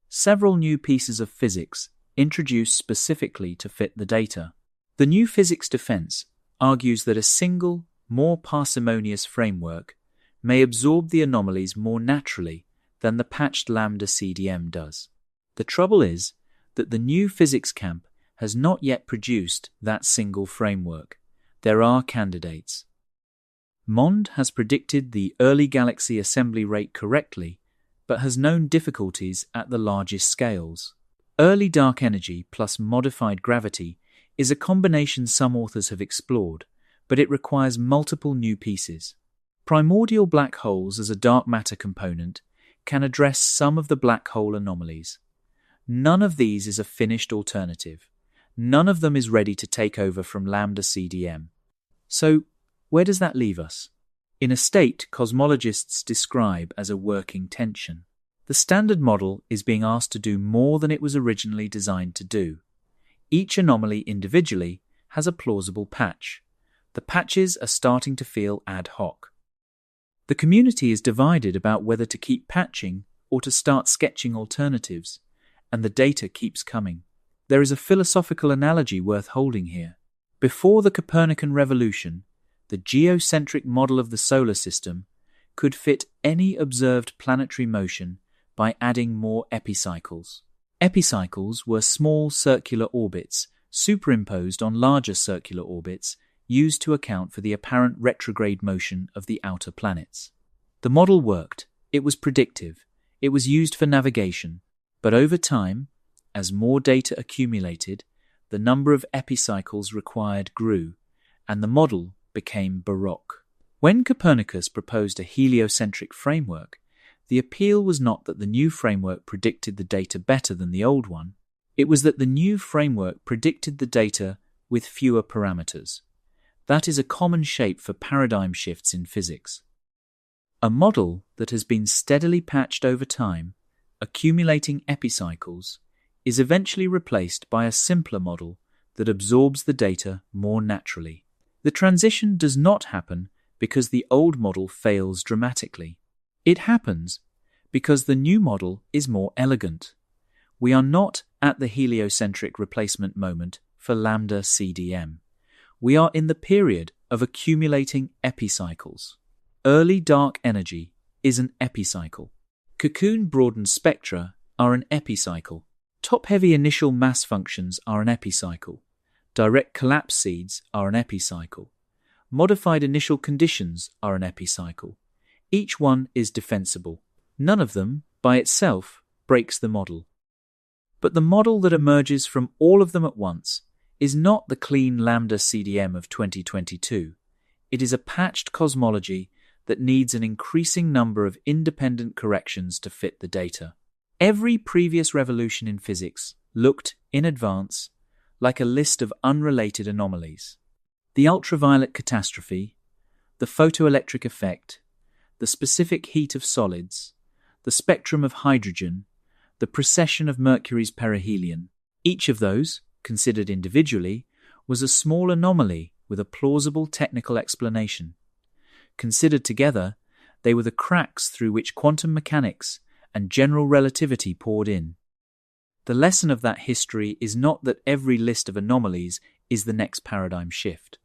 several new pieces of physics introduced specifically to fit the data. The new physics defense argues that a single, more parsimonious framework may absorb the anomalies more naturally than the patched lambda CDM does. The trouble is that the new physics camp has not yet produced that single framework. There are candidates. MOND has predicted the early galaxy assembly rate correctly, but has known difficulties at the largest scales. Early dark energy plus modified gravity is a combination some authors have explored, but it requires multiple new pieces. Primordial black holes as a dark matter component can address some of the black hole anomalies. None of these is a finished alternative. None of them is ready to take over from lambda CDM. So, where does that leave us? In a state cosmologists describe as a working tension. The Standard Model is being asked to do more than it was originally designed to do. Each anomaly individually has a plausible patch. The patches are starting to feel ad hoc. The community is divided about whether to keep patching or to start sketching alternatives, and the data keeps coming. There is a philosophical analogy worth holding here. Before the Copernican revolution, the geocentric model of the solar system could fit any observed planetary motion by adding more epicycles. Epicycles were small circular orbits superimposed on larger circular orbits used to account for the apparent retrograde motion of the outer planets. The model worked, it was predictive, it was used for navigation, but over time, as more data accumulated, the number of epicycles required grew, and the model became baroque. When Copernicus proposed a heliocentric framework, the appeal was not that the new framework predicted the data better than the old one, it was that the new framework predicted the data with fewer parameters. That is a common shape for paradigm shifts in physics. A model that has been steadily patched over time, accumulating epicycles, is eventually replaced by a simpler model that absorbs the data more naturally. The transition does not happen because the old model fails dramatically. It happens because the new model is more elegant. We are not at the heliocentric replacement moment for lambda CDM. We are in the period of accumulating epicycles. Early dark energy is an epicycle. Cocoon broadened spectra are an epicycle. Top-heavy initial mass functions are an epicycle. Direct collapse seeds are an epicycle. Modified initial conditions are an epicycle. Each one is defensible. None of them, by itself, breaks the model. But the model that emerges from all of them at once is not the clean lambda CDM of 2022. It is a patched cosmology that needs an increasing number of independent corrections to fit the data. Every previous revolution in physics looked, in advance, like a list of unrelated anomalies. The ultraviolet catastrophe, the photoelectric effect, the specific heat of solids, the spectrum of hydrogen, the precession of Mercury's perihelion. Each of those, considered individually, was a small anomaly with a plausible technical explanation. Considered together, they were the cracks through which quantum mechanics and general relativity poured in. The lesson of that history is not that every list of anomalies is the next paradigm shift.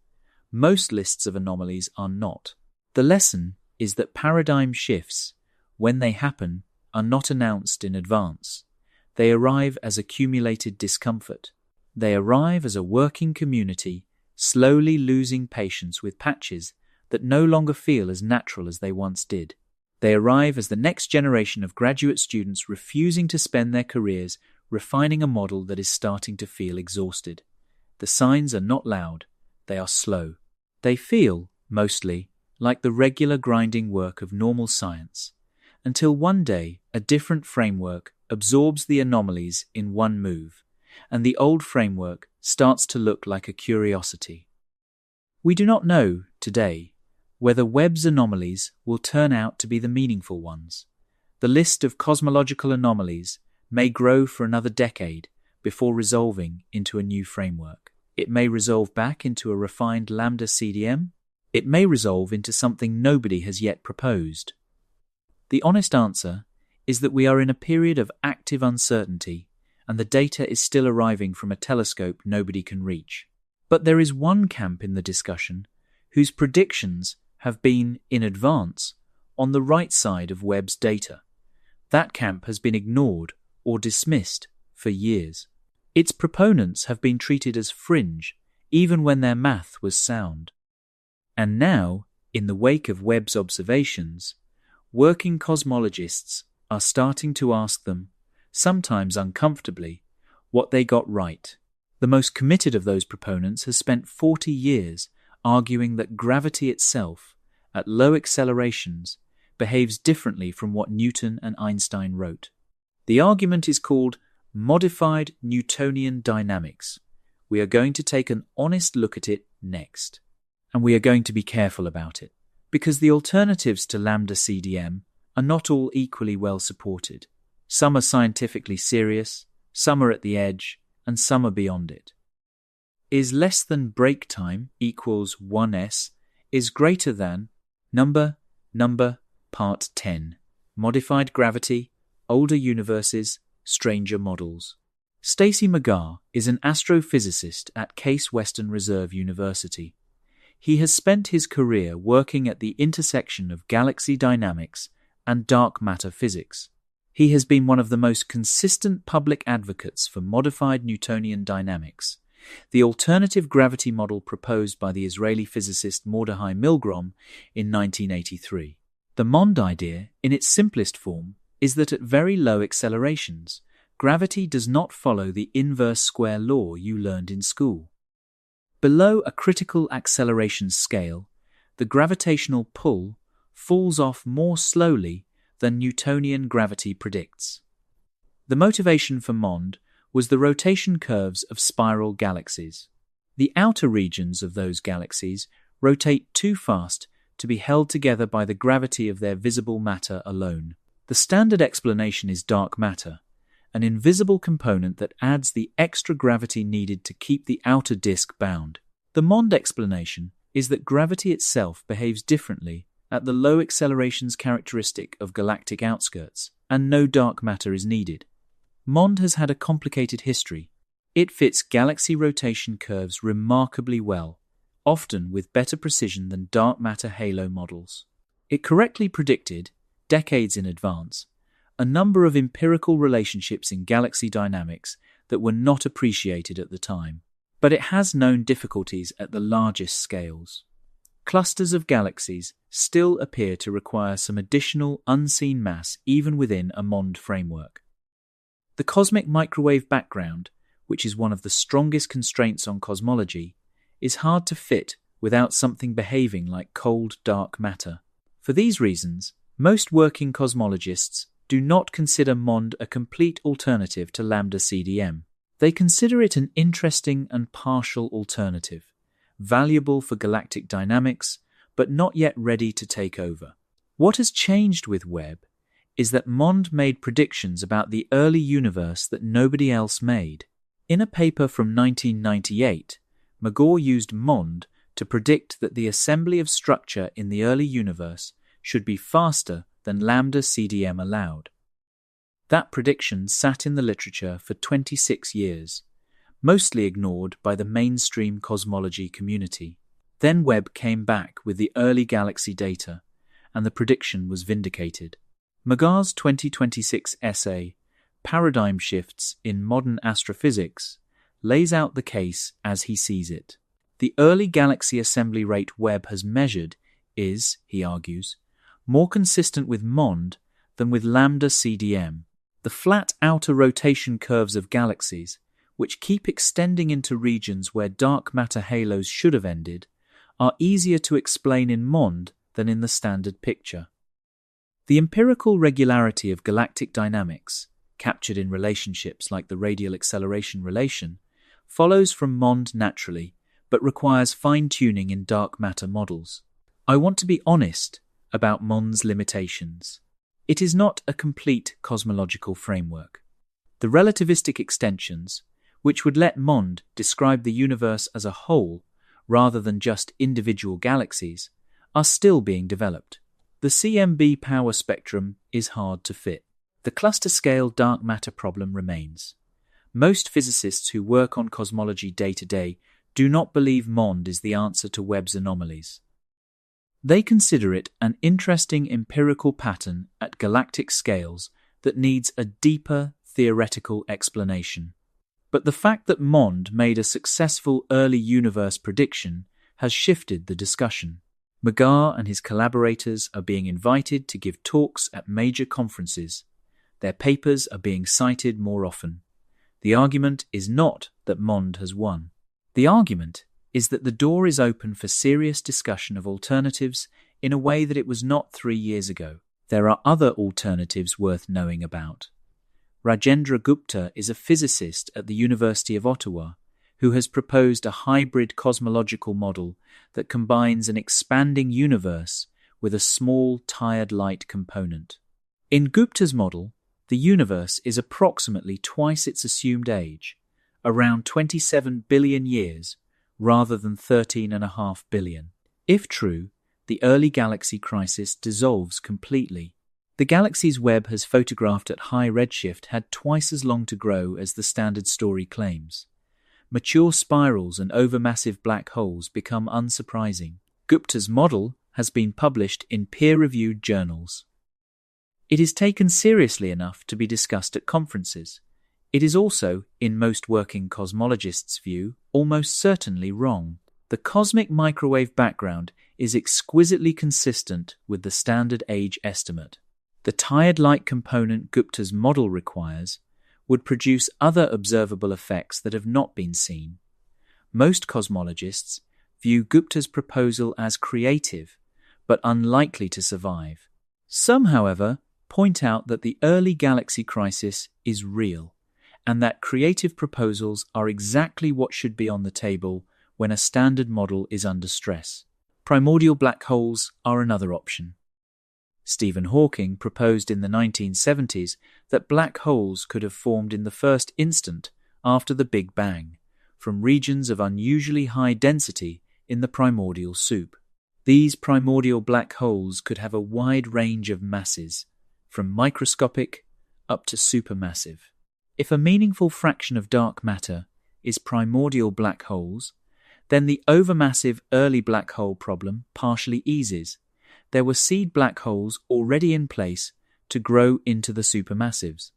Most lists of anomalies are not. The lesson is that paradigm shifts, when they happen, are not announced in advance. They arrive as accumulated discomfort. They arrive as a working community, slowly losing patience with patches that no longer feel as natural as they once did. They arrive as the next generation of graduate students refusing to spend their careers refining a model that is starting to feel exhausted. The signs are not loud, they are slow. They feel, mostly, like the regular grinding work of normal science, until one day a different framework absorbs the anomalies in one move, and the old framework starts to look like a curiosity. We do not know, today, whether Webb's anomalies will turn out to be the meaningful ones. The list of cosmological anomalies may grow for another decade before resolving into a new framework. It may resolve back into a refined lambda CDM. It may resolve into something nobody has yet proposed. The honest answer is that we are in a period of active uncertainty, and the data is still arriving from a telescope nobody can reach. But there is one camp in the discussion whose predictions have been, in advance, on the right side of Webb's data. That camp has been ignored or dismissed for years. Its proponents have been treated as fringe, even when their math was sound. And now, In the wake of Webb's observations, working cosmologists are starting to ask them, sometimes uncomfortably, what they got right. The most committed of those proponents has spent 40 years arguing that gravity itself, at low accelerations, behaves differently from what Newton and Einstein wrote. The argument is called modified Newtonian dynamics. We are going to take an honest look at it next. And we are going to be careful about it, because the alternatives to lambda CDM are not all equally well supported. Some are scientifically serious, some are at the edge, and some are beyond it. Is less than break time equals 1s is greater than number, part 10, modified gravity, older universes, stranger models. Stacy McGarr is an astrophysicist at Case Western Reserve University. He has spent his career working at the intersection of galaxy dynamics and dark matter physics. He has been one of the most consistent public advocates for modified Newtonian dynamics, the alternative gravity model proposed by the Israeli physicist Mordechai Milgrom in 1983. The MOND idea, in its simplest form, is that at very low accelerations, gravity does not follow the inverse square law you learned in school. Below a critical acceleration scale, the gravitational pull falls off more slowly than Newtonian gravity predicts. The motivation for MOND was the rotation curves of spiral galaxies. The outer regions of those galaxies rotate too fast to be held together by the gravity of their visible matter alone. The standard explanation is dark matter, an invisible component that adds the extra gravity needed to keep the outer disk bound. The MOND explanation is that gravity itself behaves differently at the low accelerations characteristic of galactic outskirts, and no dark matter is needed. MOND has had a complicated history. It fits galaxy rotation curves remarkably well, often with better precision than dark matter halo models. It correctly predicted, decades in advance, a number of empirical relationships in galaxy dynamics that were not appreciated at the time. But it has known difficulties at the largest scales. Clusters of galaxies still appear to require some additional unseen mass even within a MOND framework. The cosmic microwave background, which is one of the strongest constraints on cosmology, is hard to fit without something behaving like cold, dark matter. For these reasons, most working cosmologists do not consider MOND a complete alternative to lambda CDM. They consider it an interesting and partial alternative, valuable for galactic dynamics, but not yet ready to take over. What has changed with Webb is that MOND made predictions about the early universe that nobody else made. In a paper from 1998, McGarr used MOND to predict that the assembly of structure in the early universe should be faster than lambda CDM allowed. That prediction sat in the literature for 26 years, mostly ignored by the mainstream cosmology community. Then Webb came back with the early galaxy data, and the prediction was vindicated. McGarr's 2026 essay, Paradigm Shifts in Modern Astrophysics, lays out the case as he sees it. The early galaxy assembly rate Webb has measured is, he argues, more consistent with MOND than with lambda CDM. The flat outer rotation curves of galaxies, which keep extending into regions where dark matter halos should have ended, are easier to explain in MOND than in the standard picture. The empirical regularity of galactic dynamics, captured in relationships like the radial acceleration relation, follows from MOND naturally, but requires fine-tuning in dark matter models. I want to be honest about MOND's limitations. It is not a complete cosmological framework. The relativistic extensions, which would let MOND describe the universe as a whole rather than just individual galaxies, are still being developed. The CMB power spectrum is hard to fit. The cluster-scale dark matter problem remains. Most physicists who work on cosmology day-to-day do not believe MOND is the answer to Webb's anomalies. They consider it an interesting empirical pattern at galactic scales that needs a deeper theoretical explanation. But the fact that MOND made a successful early universe prediction has shifted the discussion. McGarr and his collaborators are being invited to give talks at major conferences. Their papers are being cited more often. The argument is not that Mond has won. The argument is that the door is open for serious discussion of alternatives in a way that it was not 3 years ago. There are other alternatives worth knowing about. Rajendra Gupta is a physicist at the University of Ottawa who has proposed a hybrid cosmological model that combines an expanding universe with a small tired light component. In Gupta's model, the universe is approximately twice its assumed age, around 27 billion years, rather than 13.5 billion. If true, the early galaxy crisis dissolves completely. The galaxy's web has photographed at high redshift had twice as long to grow as the standard story claims. Mature spirals and overmassive black holes become unsurprising. Gupta's model has been published in peer-reviewed journals. It is taken seriously enough to be discussed at conferences. It is also, in most working cosmologists' view, almost certainly wrong. The cosmic microwave background is exquisitely consistent with the standard age estimate. The tired light component Gupta's model requires would produce other observable effects that have not been seen. Most cosmologists view Gupta's proposal as creative, but unlikely to survive. Some, however, point out that the early galaxy crisis is real, and that creative proposals are exactly what should be on the table when a standard model is under stress. Primordial black holes are another option. Stephen Hawking proposed in the 1970s that black holes could have formed in the first instant after the Big Bang, from regions of unusually high density in the primordial soup. These primordial black holes could have a wide range of masses, from microscopic up to supermassive. If a meaningful fraction of dark matter is primordial black holes, then the overmassive early black hole problem partially eases. There were seed black holes already in place to grow into the supermassives.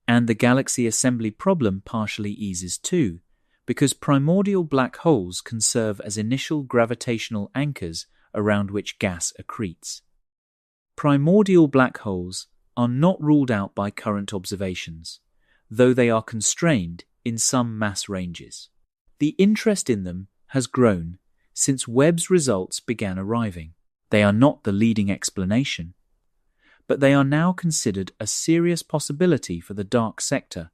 And the galaxy assembly problem partially eases too, because primordial black holes can serve as initial gravitational anchors around which gas accretes. Primordial black holes are not ruled out by current observations, though they are constrained in some mass ranges. The interest in them has grown since Webb's results began arriving. They are not the leading explanation, but they are now considered a serious possibility for the dark sector,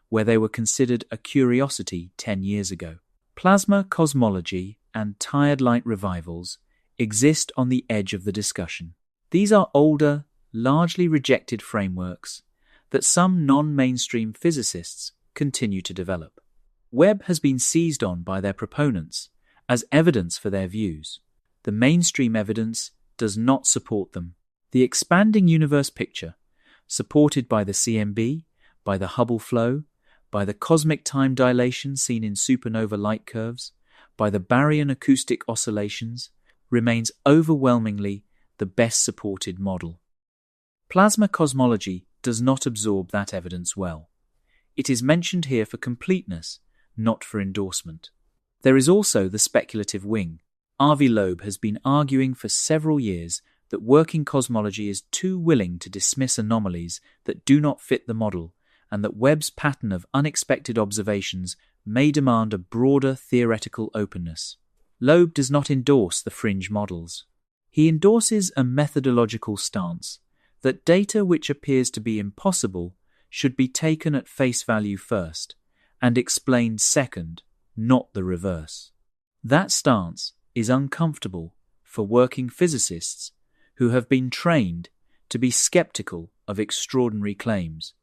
where they were considered a curiosity 10 years ago. Plasma cosmology and tired light revivals exist on the edge of the discussion. These are older, largely rejected frameworks that some non-mainstream physicists continue to develop. Webb has been seized on by their proponents as evidence for their views. The mainstream evidence does not support them. The expanding universe picture, supported by the CMB, by the Hubble flow, by the cosmic time dilation seen in supernova light curves, by the baryon acoustic oscillations, remains overwhelmingly the best supported model. Plasma cosmology does not absorb that evidence well. It is mentioned here for completeness, not for endorsement. There is also the speculative wing. Avi Loeb has been arguing for several years that working cosmology is too willing to dismiss anomalies that do not fit the model, and that Webb's pattern of unexpected observations may demand a broader theoretical openness. Loeb does not endorse the fringe models. He endorses a methodological stance that data which appears to be impossible should be taken at face value first and explained second, not the reverse. That stance is uncomfortable for working physicists who have been trained to be skeptical of extraordinary claims.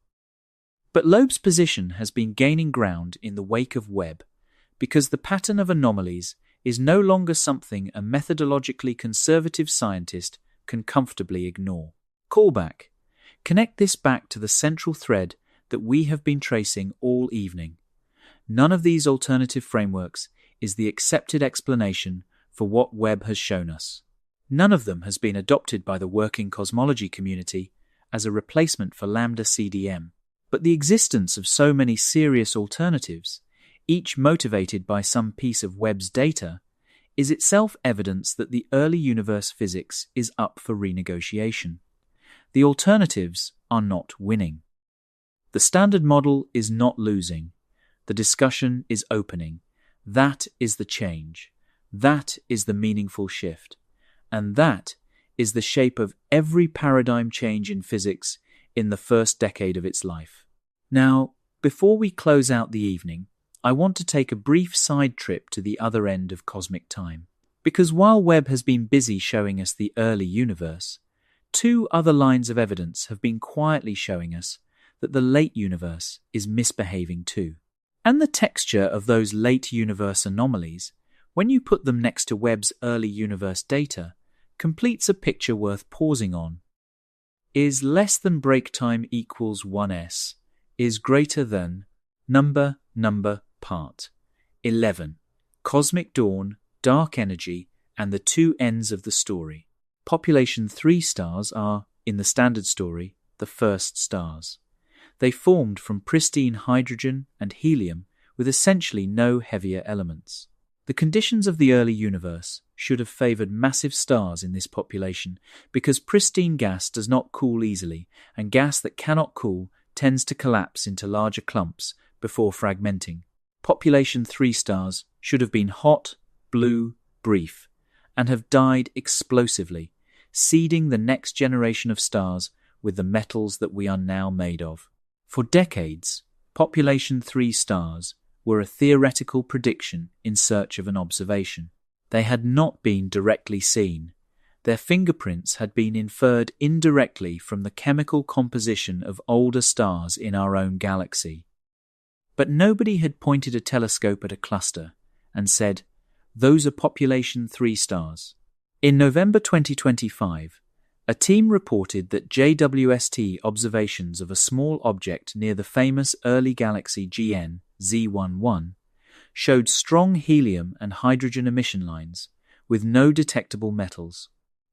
But Loeb's position has been gaining ground in the wake of Webb because the pattern of anomalies is no longer something a methodologically conservative scientist can comfortably ignore. Callback. Connect this back to the central thread that we have been tracing all evening. None of these alternative frameworks is the accepted explanation for what Webb has shown us. None of them has been adopted by the working cosmology community as a replacement for lambda CDM. But the existence of so many serious alternatives, each motivated by some piece of Webb's data, is itself evidence that the early universe physics is up for renegotiation. The alternatives are not winning. The Standard Model is not losing. The discussion is opening. That is the change. That is the meaningful shift. And that is the shape of every paradigm change in physics in the first decade of its life. Now, before we close out the evening, I want to take a brief side trip to the other end of cosmic time. Because while Webb has been busy showing us the early universe, two other lines of evidence have been quietly showing us that the late universe is misbehaving too. And the texture of those late universe anomalies, when you put them next to Webb's early universe data, completes a picture worth pausing on. Is less than break time equals 1s, is greater than number, part. 11. Cosmic dawn, dark energy, and the two ends of the story. Population 3 stars are, in the standard story, the first stars. They formed from pristine hydrogen and helium with essentially no heavier elements. The conditions of the early universe should have favored massive stars in this population because pristine gas does not cool easily, and gas that cannot cool tends to collapse into larger clumps before fragmenting. Population 3 stars should have been hot, blue, brief, and have died explosively, seeding the next generation of stars with the metals that we are now made of. For decades, Population 3 stars were a theoretical prediction in search of an observation. They had not been directly seen. Their fingerprints had been inferred indirectly from the chemical composition of older stars in our own galaxy. But nobody had pointed a telescope at a cluster and said, "Those are Population 3 stars." In November 2025, a team reported that JWST observations of a small object near the famous early galaxy GN Z11 showed strong helium and hydrogen emission lines with no detectable metals.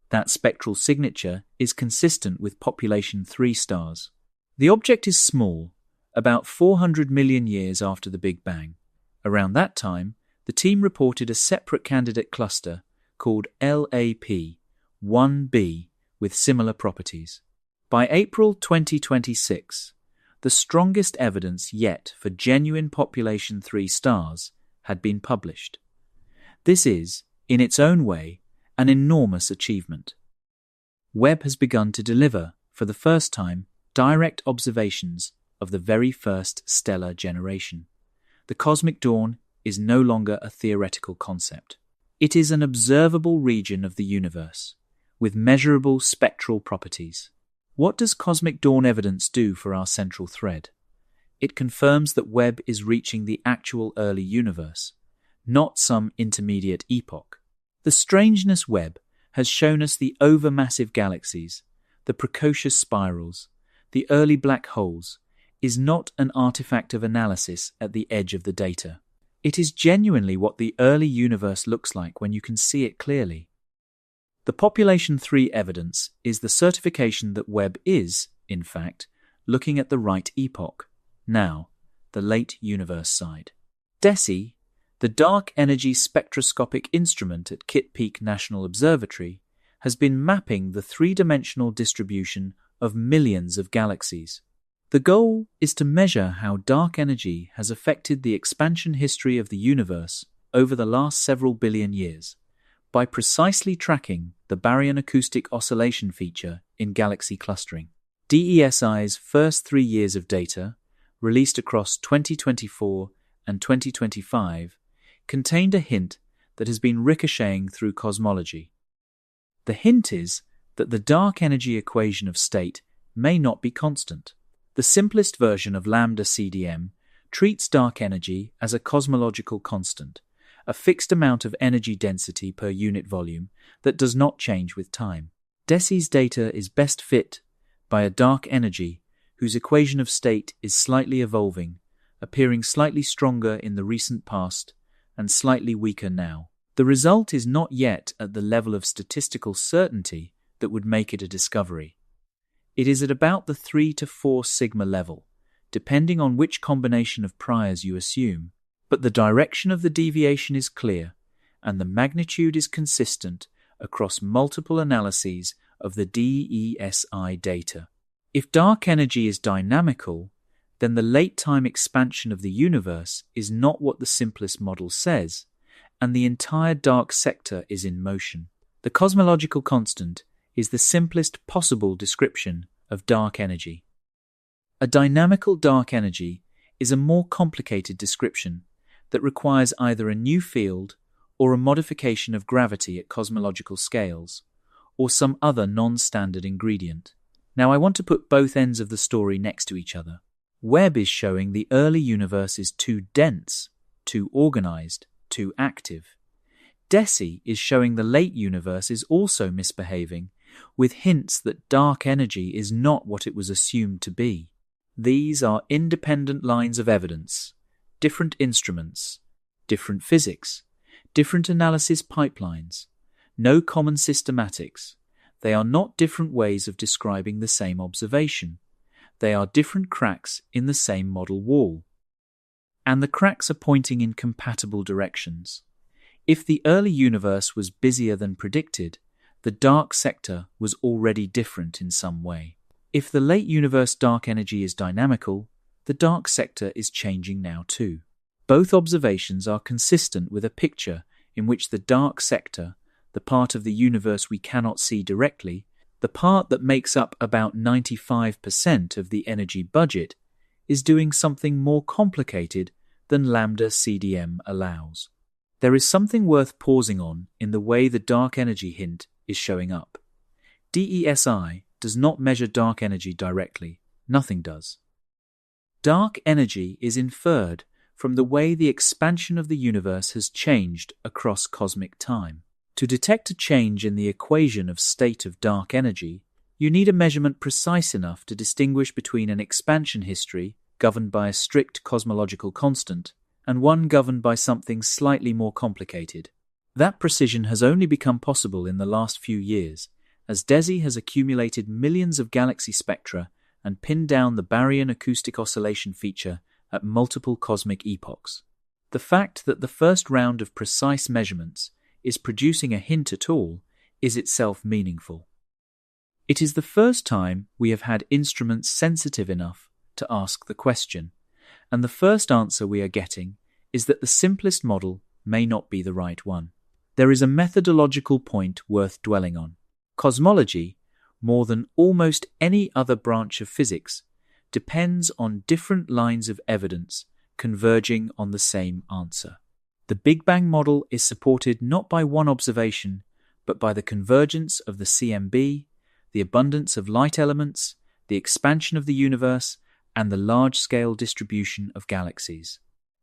That spectral signature is consistent with Population 3 stars. The object is small, about 400 million years after the Big Bang. Around that time, the team reported a separate candidate cluster called LAP-1b with similar properties. By April 2026, the strongest evidence yet for genuine Population 3 stars had been published. This is, in its own way, an enormous achievement. Webb has begun to deliver, for the first time, direct observations of the very first stellar generation. The cosmic dawn is no longer a theoretical concept. It is an observable region of the universe, with measurable spectral properties. What does cosmic dawn evidence do for our central thread? It confirms that Webb is reaching the actual early universe, not some intermediate epoch. The strangeness Webb has shown us the overmassive galaxies, the precocious spirals, the early black holes, is not an artifact of analysis at the edge of the data. It is genuinely what the early universe looks like when you can see it clearly. The Population 3 evidence is the certification that Webb is, in fact, looking at the right epoch, now, the late universe side. DESI, the Dark Energy Spectroscopic Instrument at Kitt Peak National Observatory, has been mapping the three-dimensional distribution of millions of galaxies. The goal is to measure how dark energy has affected the expansion history of the universe over the last several billion years by precisely tracking the baryon acoustic oscillation feature in galaxy clustering. DESI's first 3 years of data, released across 2024 and 2025, contained a hint that has been ricocheting through cosmology. The hint is that the dark energy equation of state may not be constant. The simplest version of lambda CDM treats dark energy as a cosmological constant, a fixed amount of energy density per unit volume that does not change with time. DESI's data is best fit by a dark energy whose equation of state is slightly evolving, appearing slightly stronger in the recent past and slightly weaker now. The result is not yet at the level of statistical certainty that would make it a discovery. It is at about the 3 to 4 sigma level, depending on which combination of priors you assume, but the direction of the deviation is clear, and the magnitude is consistent across multiple analyses of the DESI data. If dark energy is dynamical, then the late-time expansion of the universe is not what the simplest model says, and the entire dark sector is in motion. The cosmological constant is the simplest possible description of dark energy. A dynamical dark energy is a more complicated description that requires either a new field or a modification of gravity at cosmological scales, or some other non-standard ingredient. Now I want to put both ends of the story next to each other. Webb is showing the early universe is too dense, too organized, too active. DESI is showing the late universe is also misbehaving, with hints that dark energy is not what it was assumed to be. These are independent lines of evidence, different instruments, different physics, different analysis pipelines, no common systematics. They are not different ways of describing the same observation. They are different cracks in the same model wall. And the cracks are pointing in compatible directions. If the early universe was busier than predicted, the dark sector was already different in some way. If the late universe dark energy is dynamical, the dark sector is changing now too. Both observations are consistent with a picture in which the dark sector, the part of the universe we cannot see directly, the part that makes up about 95% of the energy budget, is doing something more complicated than lambda CDM allows. There is something worth pausing on in the way the dark energy hint is showing up. DESI does not measure dark energy directly. Nothing does. Dark energy is inferred from the way the expansion of the universe has changed across cosmic time. To detect a change in the equation of state of dark energy, you need a measurement precise enough to distinguish between an expansion history governed by a strict cosmological constant and one governed by something slightly more complicated. That precision has only become possible in the last few years, as DESI has accumulated millions of galaxy spectra and pinned down the baryon acoustic oscillation feature at multiple cosmic epochs. The fact that the first round of precise measurements is producing a hint at all is itself meaningful. It is the first time we have had instruments sensitive enough to ask the question, and the first answer we are getting is that the simplest model may not be the right one. There is a methodological point worth dwelling on. Cosmology, more than almost any other branch of physics, depends on different lines of evidence converging on the same answer. The Big Bang model is supported not by one observation, but by the convergence of the CMB, the abundance of light elements, the expansion of the universe, and the large-scale distribution of galaxies.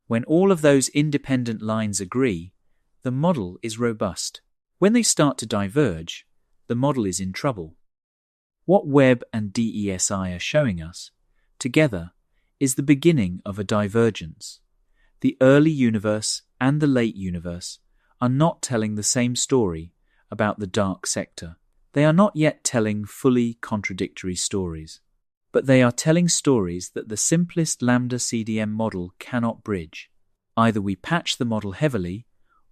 When all of those independent lines agree, the model is robust. When they start to diverge, the model is in trouble. What Webb and DESI are showing us, together, is the beginning of a divergence. The early universe and the late universe are not telling the same story about the dark sector. They are not yet telling fully contradictory stories, but they are telling stories that the simplest lambda CDM model cannot bridge. Either we patch the model heavily,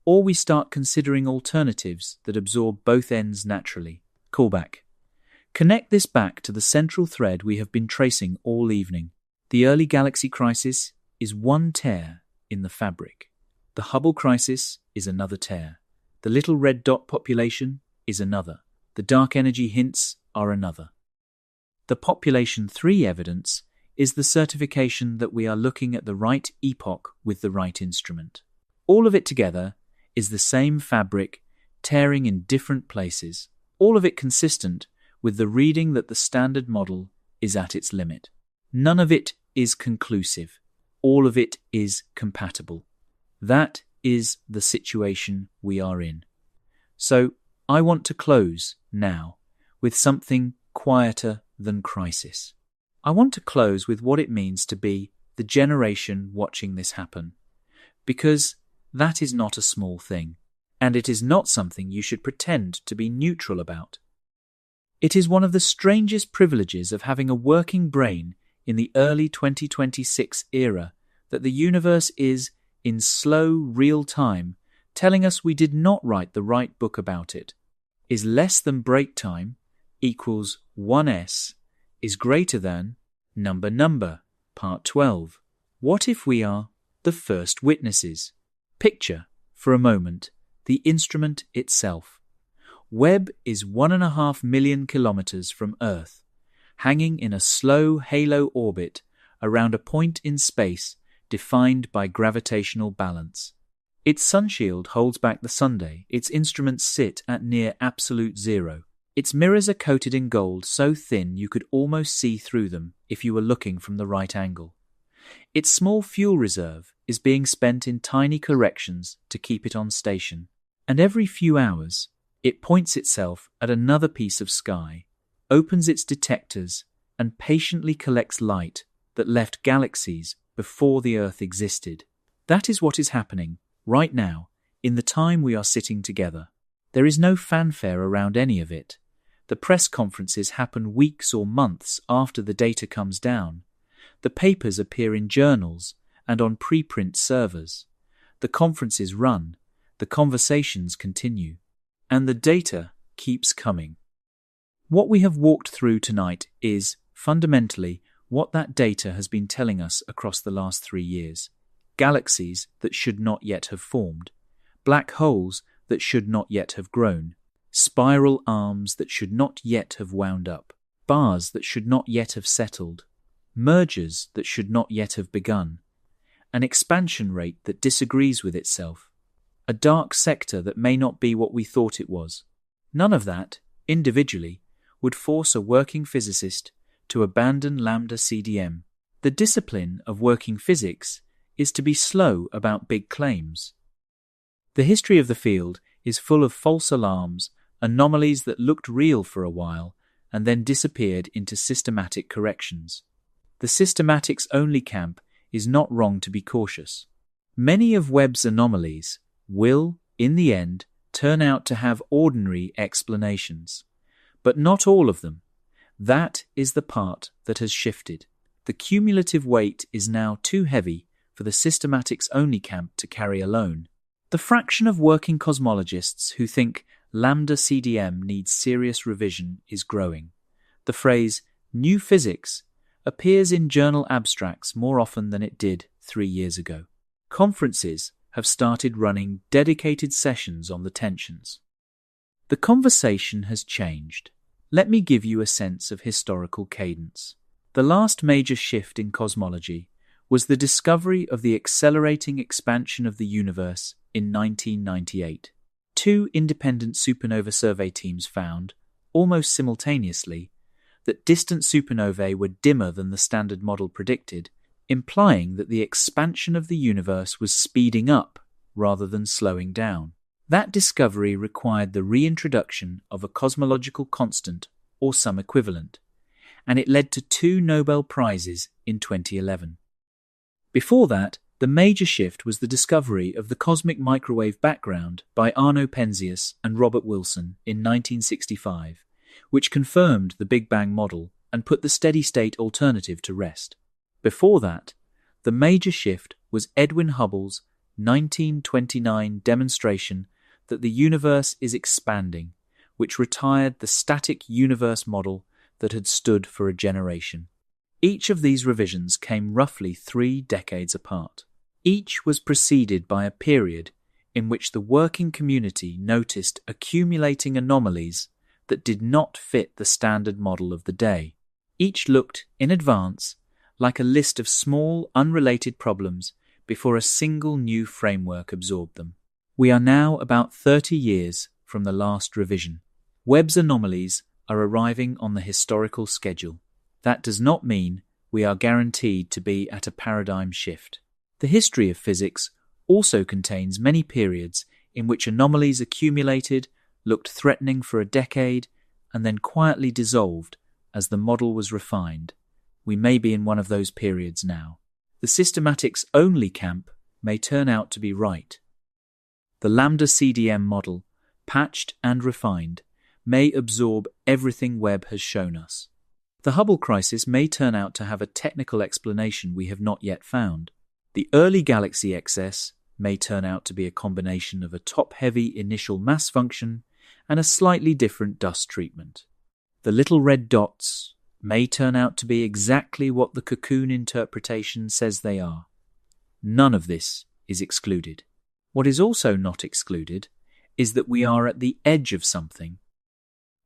or we start considering alternatives that absorb both ends naturally. Callback. Connect this back to the central thread we have been tracing all evening. The early galaxy crisis is one tear in the fabric. The Hubble crisis is another tear. The little red dot population is another. The dark energy hints are another. The population 3 evidence is the certification that we are looking at the right epoch with the right instrument. All of it together is the same fabric, tearing in different places, all of it consistent with the reading that the standard model is at its limit. None of it is conclusive. All of it is compatible. That is the situation we are in. So I want to close now with something quieter than crisis. I want to close with what it means to be the generation watching this happen, because that is not a small thing, and it is not something you should pretend to be neutral about. It is one of the strangest privileges of having a working brain in the early 2026 era that the universe is, in slow, real time, telling us we did not write the right book about it. Is less than break time equals 1s is greater than number, part 12. What if we are the first witnesses? Picture, for a moment, the instrument itself. Webb is 1.5 million kilometers from Earth, hanging in a slow halo orbit around a point in space defined by gravitational balance. Its sunshield holds back the sunday. Its instruments sit at near absolute zero. Its mirrors are coated in gold so thin you could almost see through them if you were looking from the right angle. Its small fuel reserve is being spent in tiny corrections to keep it on station, and every few hours it points itself at another piece of sky, opens its detectors, and patiently collects light that left galaxies before the Earth existed. That is what is happening right now, in the time we are sitting together. There is no fanfare around any of it. The press conferences happen weeks or months after the data comes down. The papers appear in journals and on preprint servers. The conferences run, the conversations continue, and the data keeps coming. What we have walked through tonight is, fundamentally, what that data has been telling us across the last 3 years. Galaxies that should not yet have formed, black holes that should not yet have grown, spiral arms that should not yet have wound up, bars that should not yet have settled, mergers that should not yet have begun, an expansion rate that disagrees with itself, a dark sector that may not be what we thought it was. None of that, individually, would force a working physicist to abandon lambda CDM. The discipline of working physics is to be slow about big claims. The history of the field is full of false alarms, anomalies that looked real for a while and then disappeared into systematic corrections. The systematics-only camp is not wrong to be cautious. Many of Webb's anomalies will, in the end, turn out to have ordinary explanations. But not all of them. That is the part that has shifted. The cumulative weight is now too heavy for the systematics-only camp to carry alone. The fraction of working cosmologists who think lambda CDM needs serious revision is growing. The phrase new physics appears in journal abstracts more often than it did 3 years ago. Conferences have started running dedicated sessions on the tensions. The conversation has changed. Let me give you a sense of historical cadence. The last major shift in cosmology was the discovery of the accelerating expansion of the universe in 1998. 2 independent supernova survey teams found, almost simultaneously, that distant supernovae were dimmer than the standard model predicted, implying that the expansion of the universe was speeding up rather than slowing down. That discovery required the reintroduction of a cosmological constant or some equivalent, and it led to 2 Nobel Prizes in 2011. Before that, the major shift was the discovery of the cosmic microwave background by Arno Penzias and Robert Wilson in 1965, which confirmed the Big Bang model and put the steady-state alternative to rest. Before that, the major shift was Edwin Hubble's 1929 demonstration that the universe is expanding, which retired the static universe model that had stood for a generation. Each of these revisions came roughly 3 decades apart. Each was preceded by a period in which the working community noticed accumulating anomalies that did not fit the standard model of the day. Each looked, in advance, like a list of small, unrelated problems before a single new framework absorbed them. We are now about 30 years from the last revision. Webb's anomalies are arriving on the historical schedule. That does not mean we are guaranteed to be at a paradigm shift. The history of physics also contains many periods in which anomalies accumulated, looked threatening for a decade, and then quietly dissolved as the model was refined. We may be in one of those periods now. The systematics-only camp may turn out to be right. The lambda CDM model, patched and refined, may absorb everything Webb has shown us. The Hubble crisis may turn out to have a technical explanation we have not yet found. The early galaxy excess may turn out to be a combination of a top-heavy initial mass function and a slightly different dust treatment. The little red dots may turn out to be exactly what the cocoon interpretation says they are. None of this is excluded. What is also not excluded is that we are at the edge of something.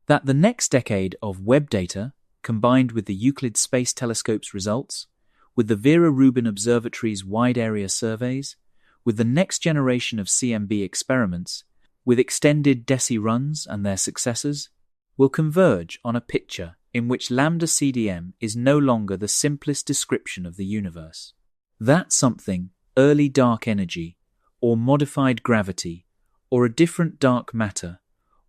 That the next decade of Webb data, combined with the Euclid Space Telescope's results, with the Vera Rubin Observatory's wide-area surveys, with the next generation of CMB experiments, with extended DESI runs and their successors, will converge on a picture in which lambda CDM is no longer the simplest description of the universe. That something, early dark energy, or modified gravity, or a different dark matter,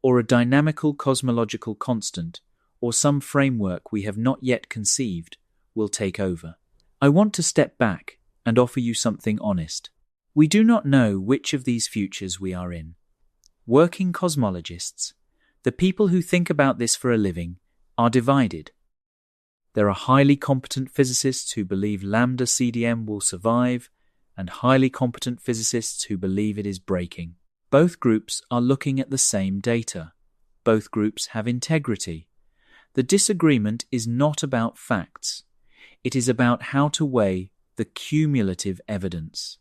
or a dynamical cosmological constant, or some framework we have not yet conceived, will take over. I want to step back and offer you something honest. We do not know which of these futures we are in. Working cosmologists, the people who think about this for a living, are divided. There are highly competent physicists who believe lambda CDM will survive, and highly competent physicists who believe it is breaking. Both groups are looking at the same data. Both groups have integrity. The disagreement is not about facts. It is about how to weigh the cumulative evidence.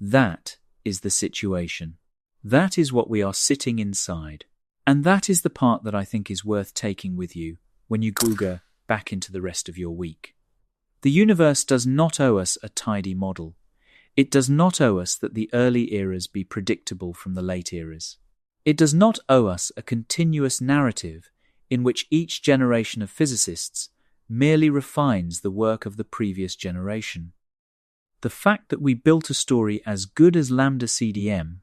That is the situation. That is what we are sitting inside. And that is the part that I think is worth taking with you when you Google back into the rest of your week. The universe does not owe us a tidy model. It does not owe us that the early eras be predictable from the late eras. It does not owe us a continuous narrative in which each generation of physicists merely refines the work of the previous generation. The fact that we built a story as good as lambda CDM,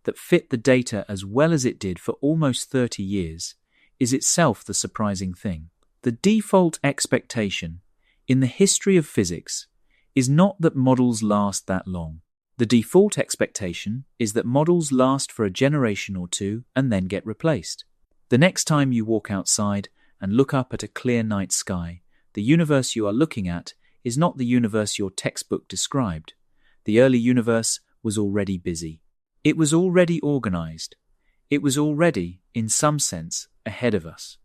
that fit the data as well as it did for almost 30 years, is itself the surprising thing. The default expectation in the history of physics is not that models last that long. The default expectation is that models last for a generation or two and then get replaced. The next time you walk outside and look up at a clear night sky, the universe you are looking at is not the universe your textbook described. The early universe was already busy. It was already organized. It was already, in some sense, ahead of us.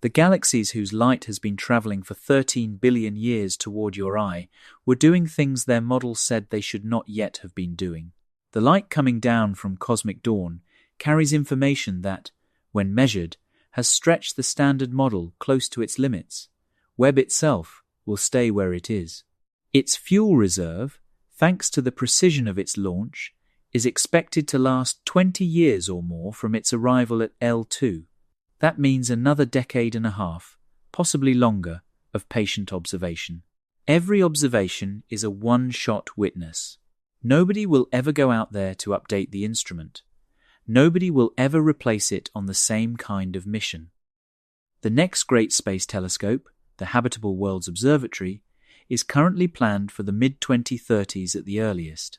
The galaxies whose light has been traveling for 13 billion years toward your eye were doing things their models said they should not yet have been doing. The light coming down from cosmic dawn carries information that, when measured, has stretched the standard model close to its limits. Webb itself will stay where it is. Its fuel reserve, thanks to the precision of its launch, is expected to last 20 years or more from its arrival at L2. That means another decade and a half, possibly longer, of patient observation. Every observation is a one-shot witness. Nobody will ever go out there to update the instrument. Nobody will ever replace it on the same kind of mission. The next great space telescope, the Habitable Worlds Observatory, is currently planned for the mid-2030s at the earliest.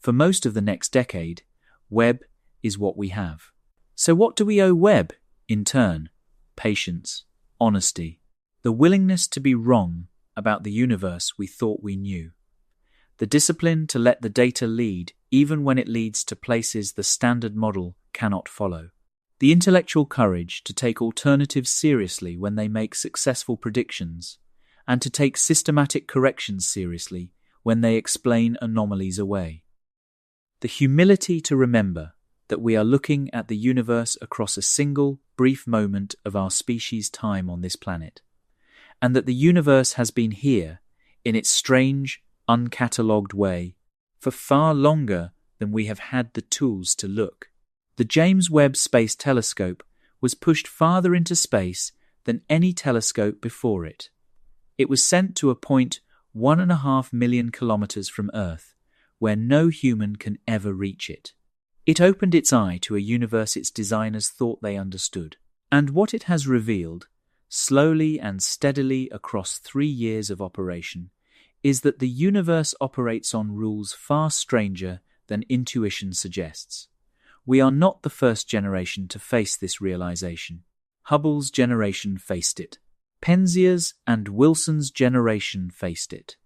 For most of the next decade, Webb is what we have. So what do we owe Webb? In turn, patience, honesty, the willingness to be wrong about the universe we thought we knew, the discipline to let the data lead even when it leads to places the standard model cannot follow, the intellectual courage to take alternatives seriously when they make successful predictions, and to take systematic corrections seriously when they explain anomalies away. The humility to remember that we are looking at the universe across a single, brief moment of our species' time on this planet, and that the universe has been here, in its strange, uncatalogued way, for far longer than we have had the tools to look. The James Webb Space Telescope was pushed farther into space than any telescope before it. It was sent to a point 1.5 million kilometers from Earth, where no human can ever reach it. It opened its eye to a universe its designers thought they understood. And what it has revealed, slowly and steadily across 3 years of operation, is that the universe operates on rules far stranger than intuition suggests. We are not the first generation to face this realization. Hubble's generation faced it. Penzias and Wilson's generation faced it.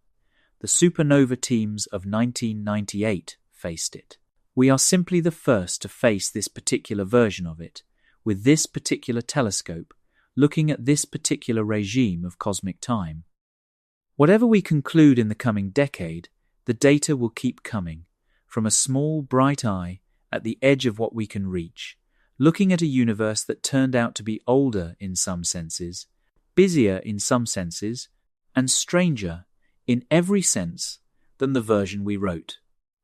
The The supernova teams of 1998 faced it. We are simply the first to face this particular version of it, with this particular telescope, looking at this particular regime of cosmic time. Whatever we conclude in the coming decade, the data will keep coming, from a small, bright eye at the edge of what we can reach, looking at a universe that turned out to be older in some senses, busier in some senses, and stranger in every sense than the version we wrote.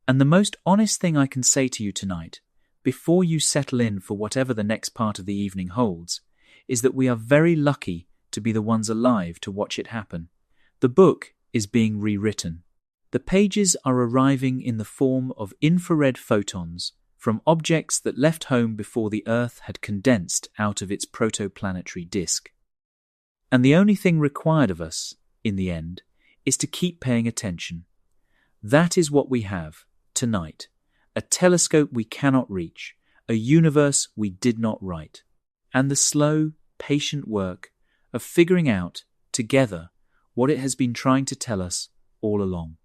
And the most honest thing I can say to you tonight, before you settle in for whatever the next part of the evening holds, is that we are very lucky to be the ones alive to watch it happen. The book is being rewritten. The pages are arriving in the form of infrared photons from objects that left home before the Earth had condensed out of its protoplanetary disk. And the only thing required of us, in the end, is to keep paying attention. That is what we have tonight, a telescope we cannot reach, a universe we did not write, and the slow, patient work of figuring out, together, what it has been trying to tell us all along.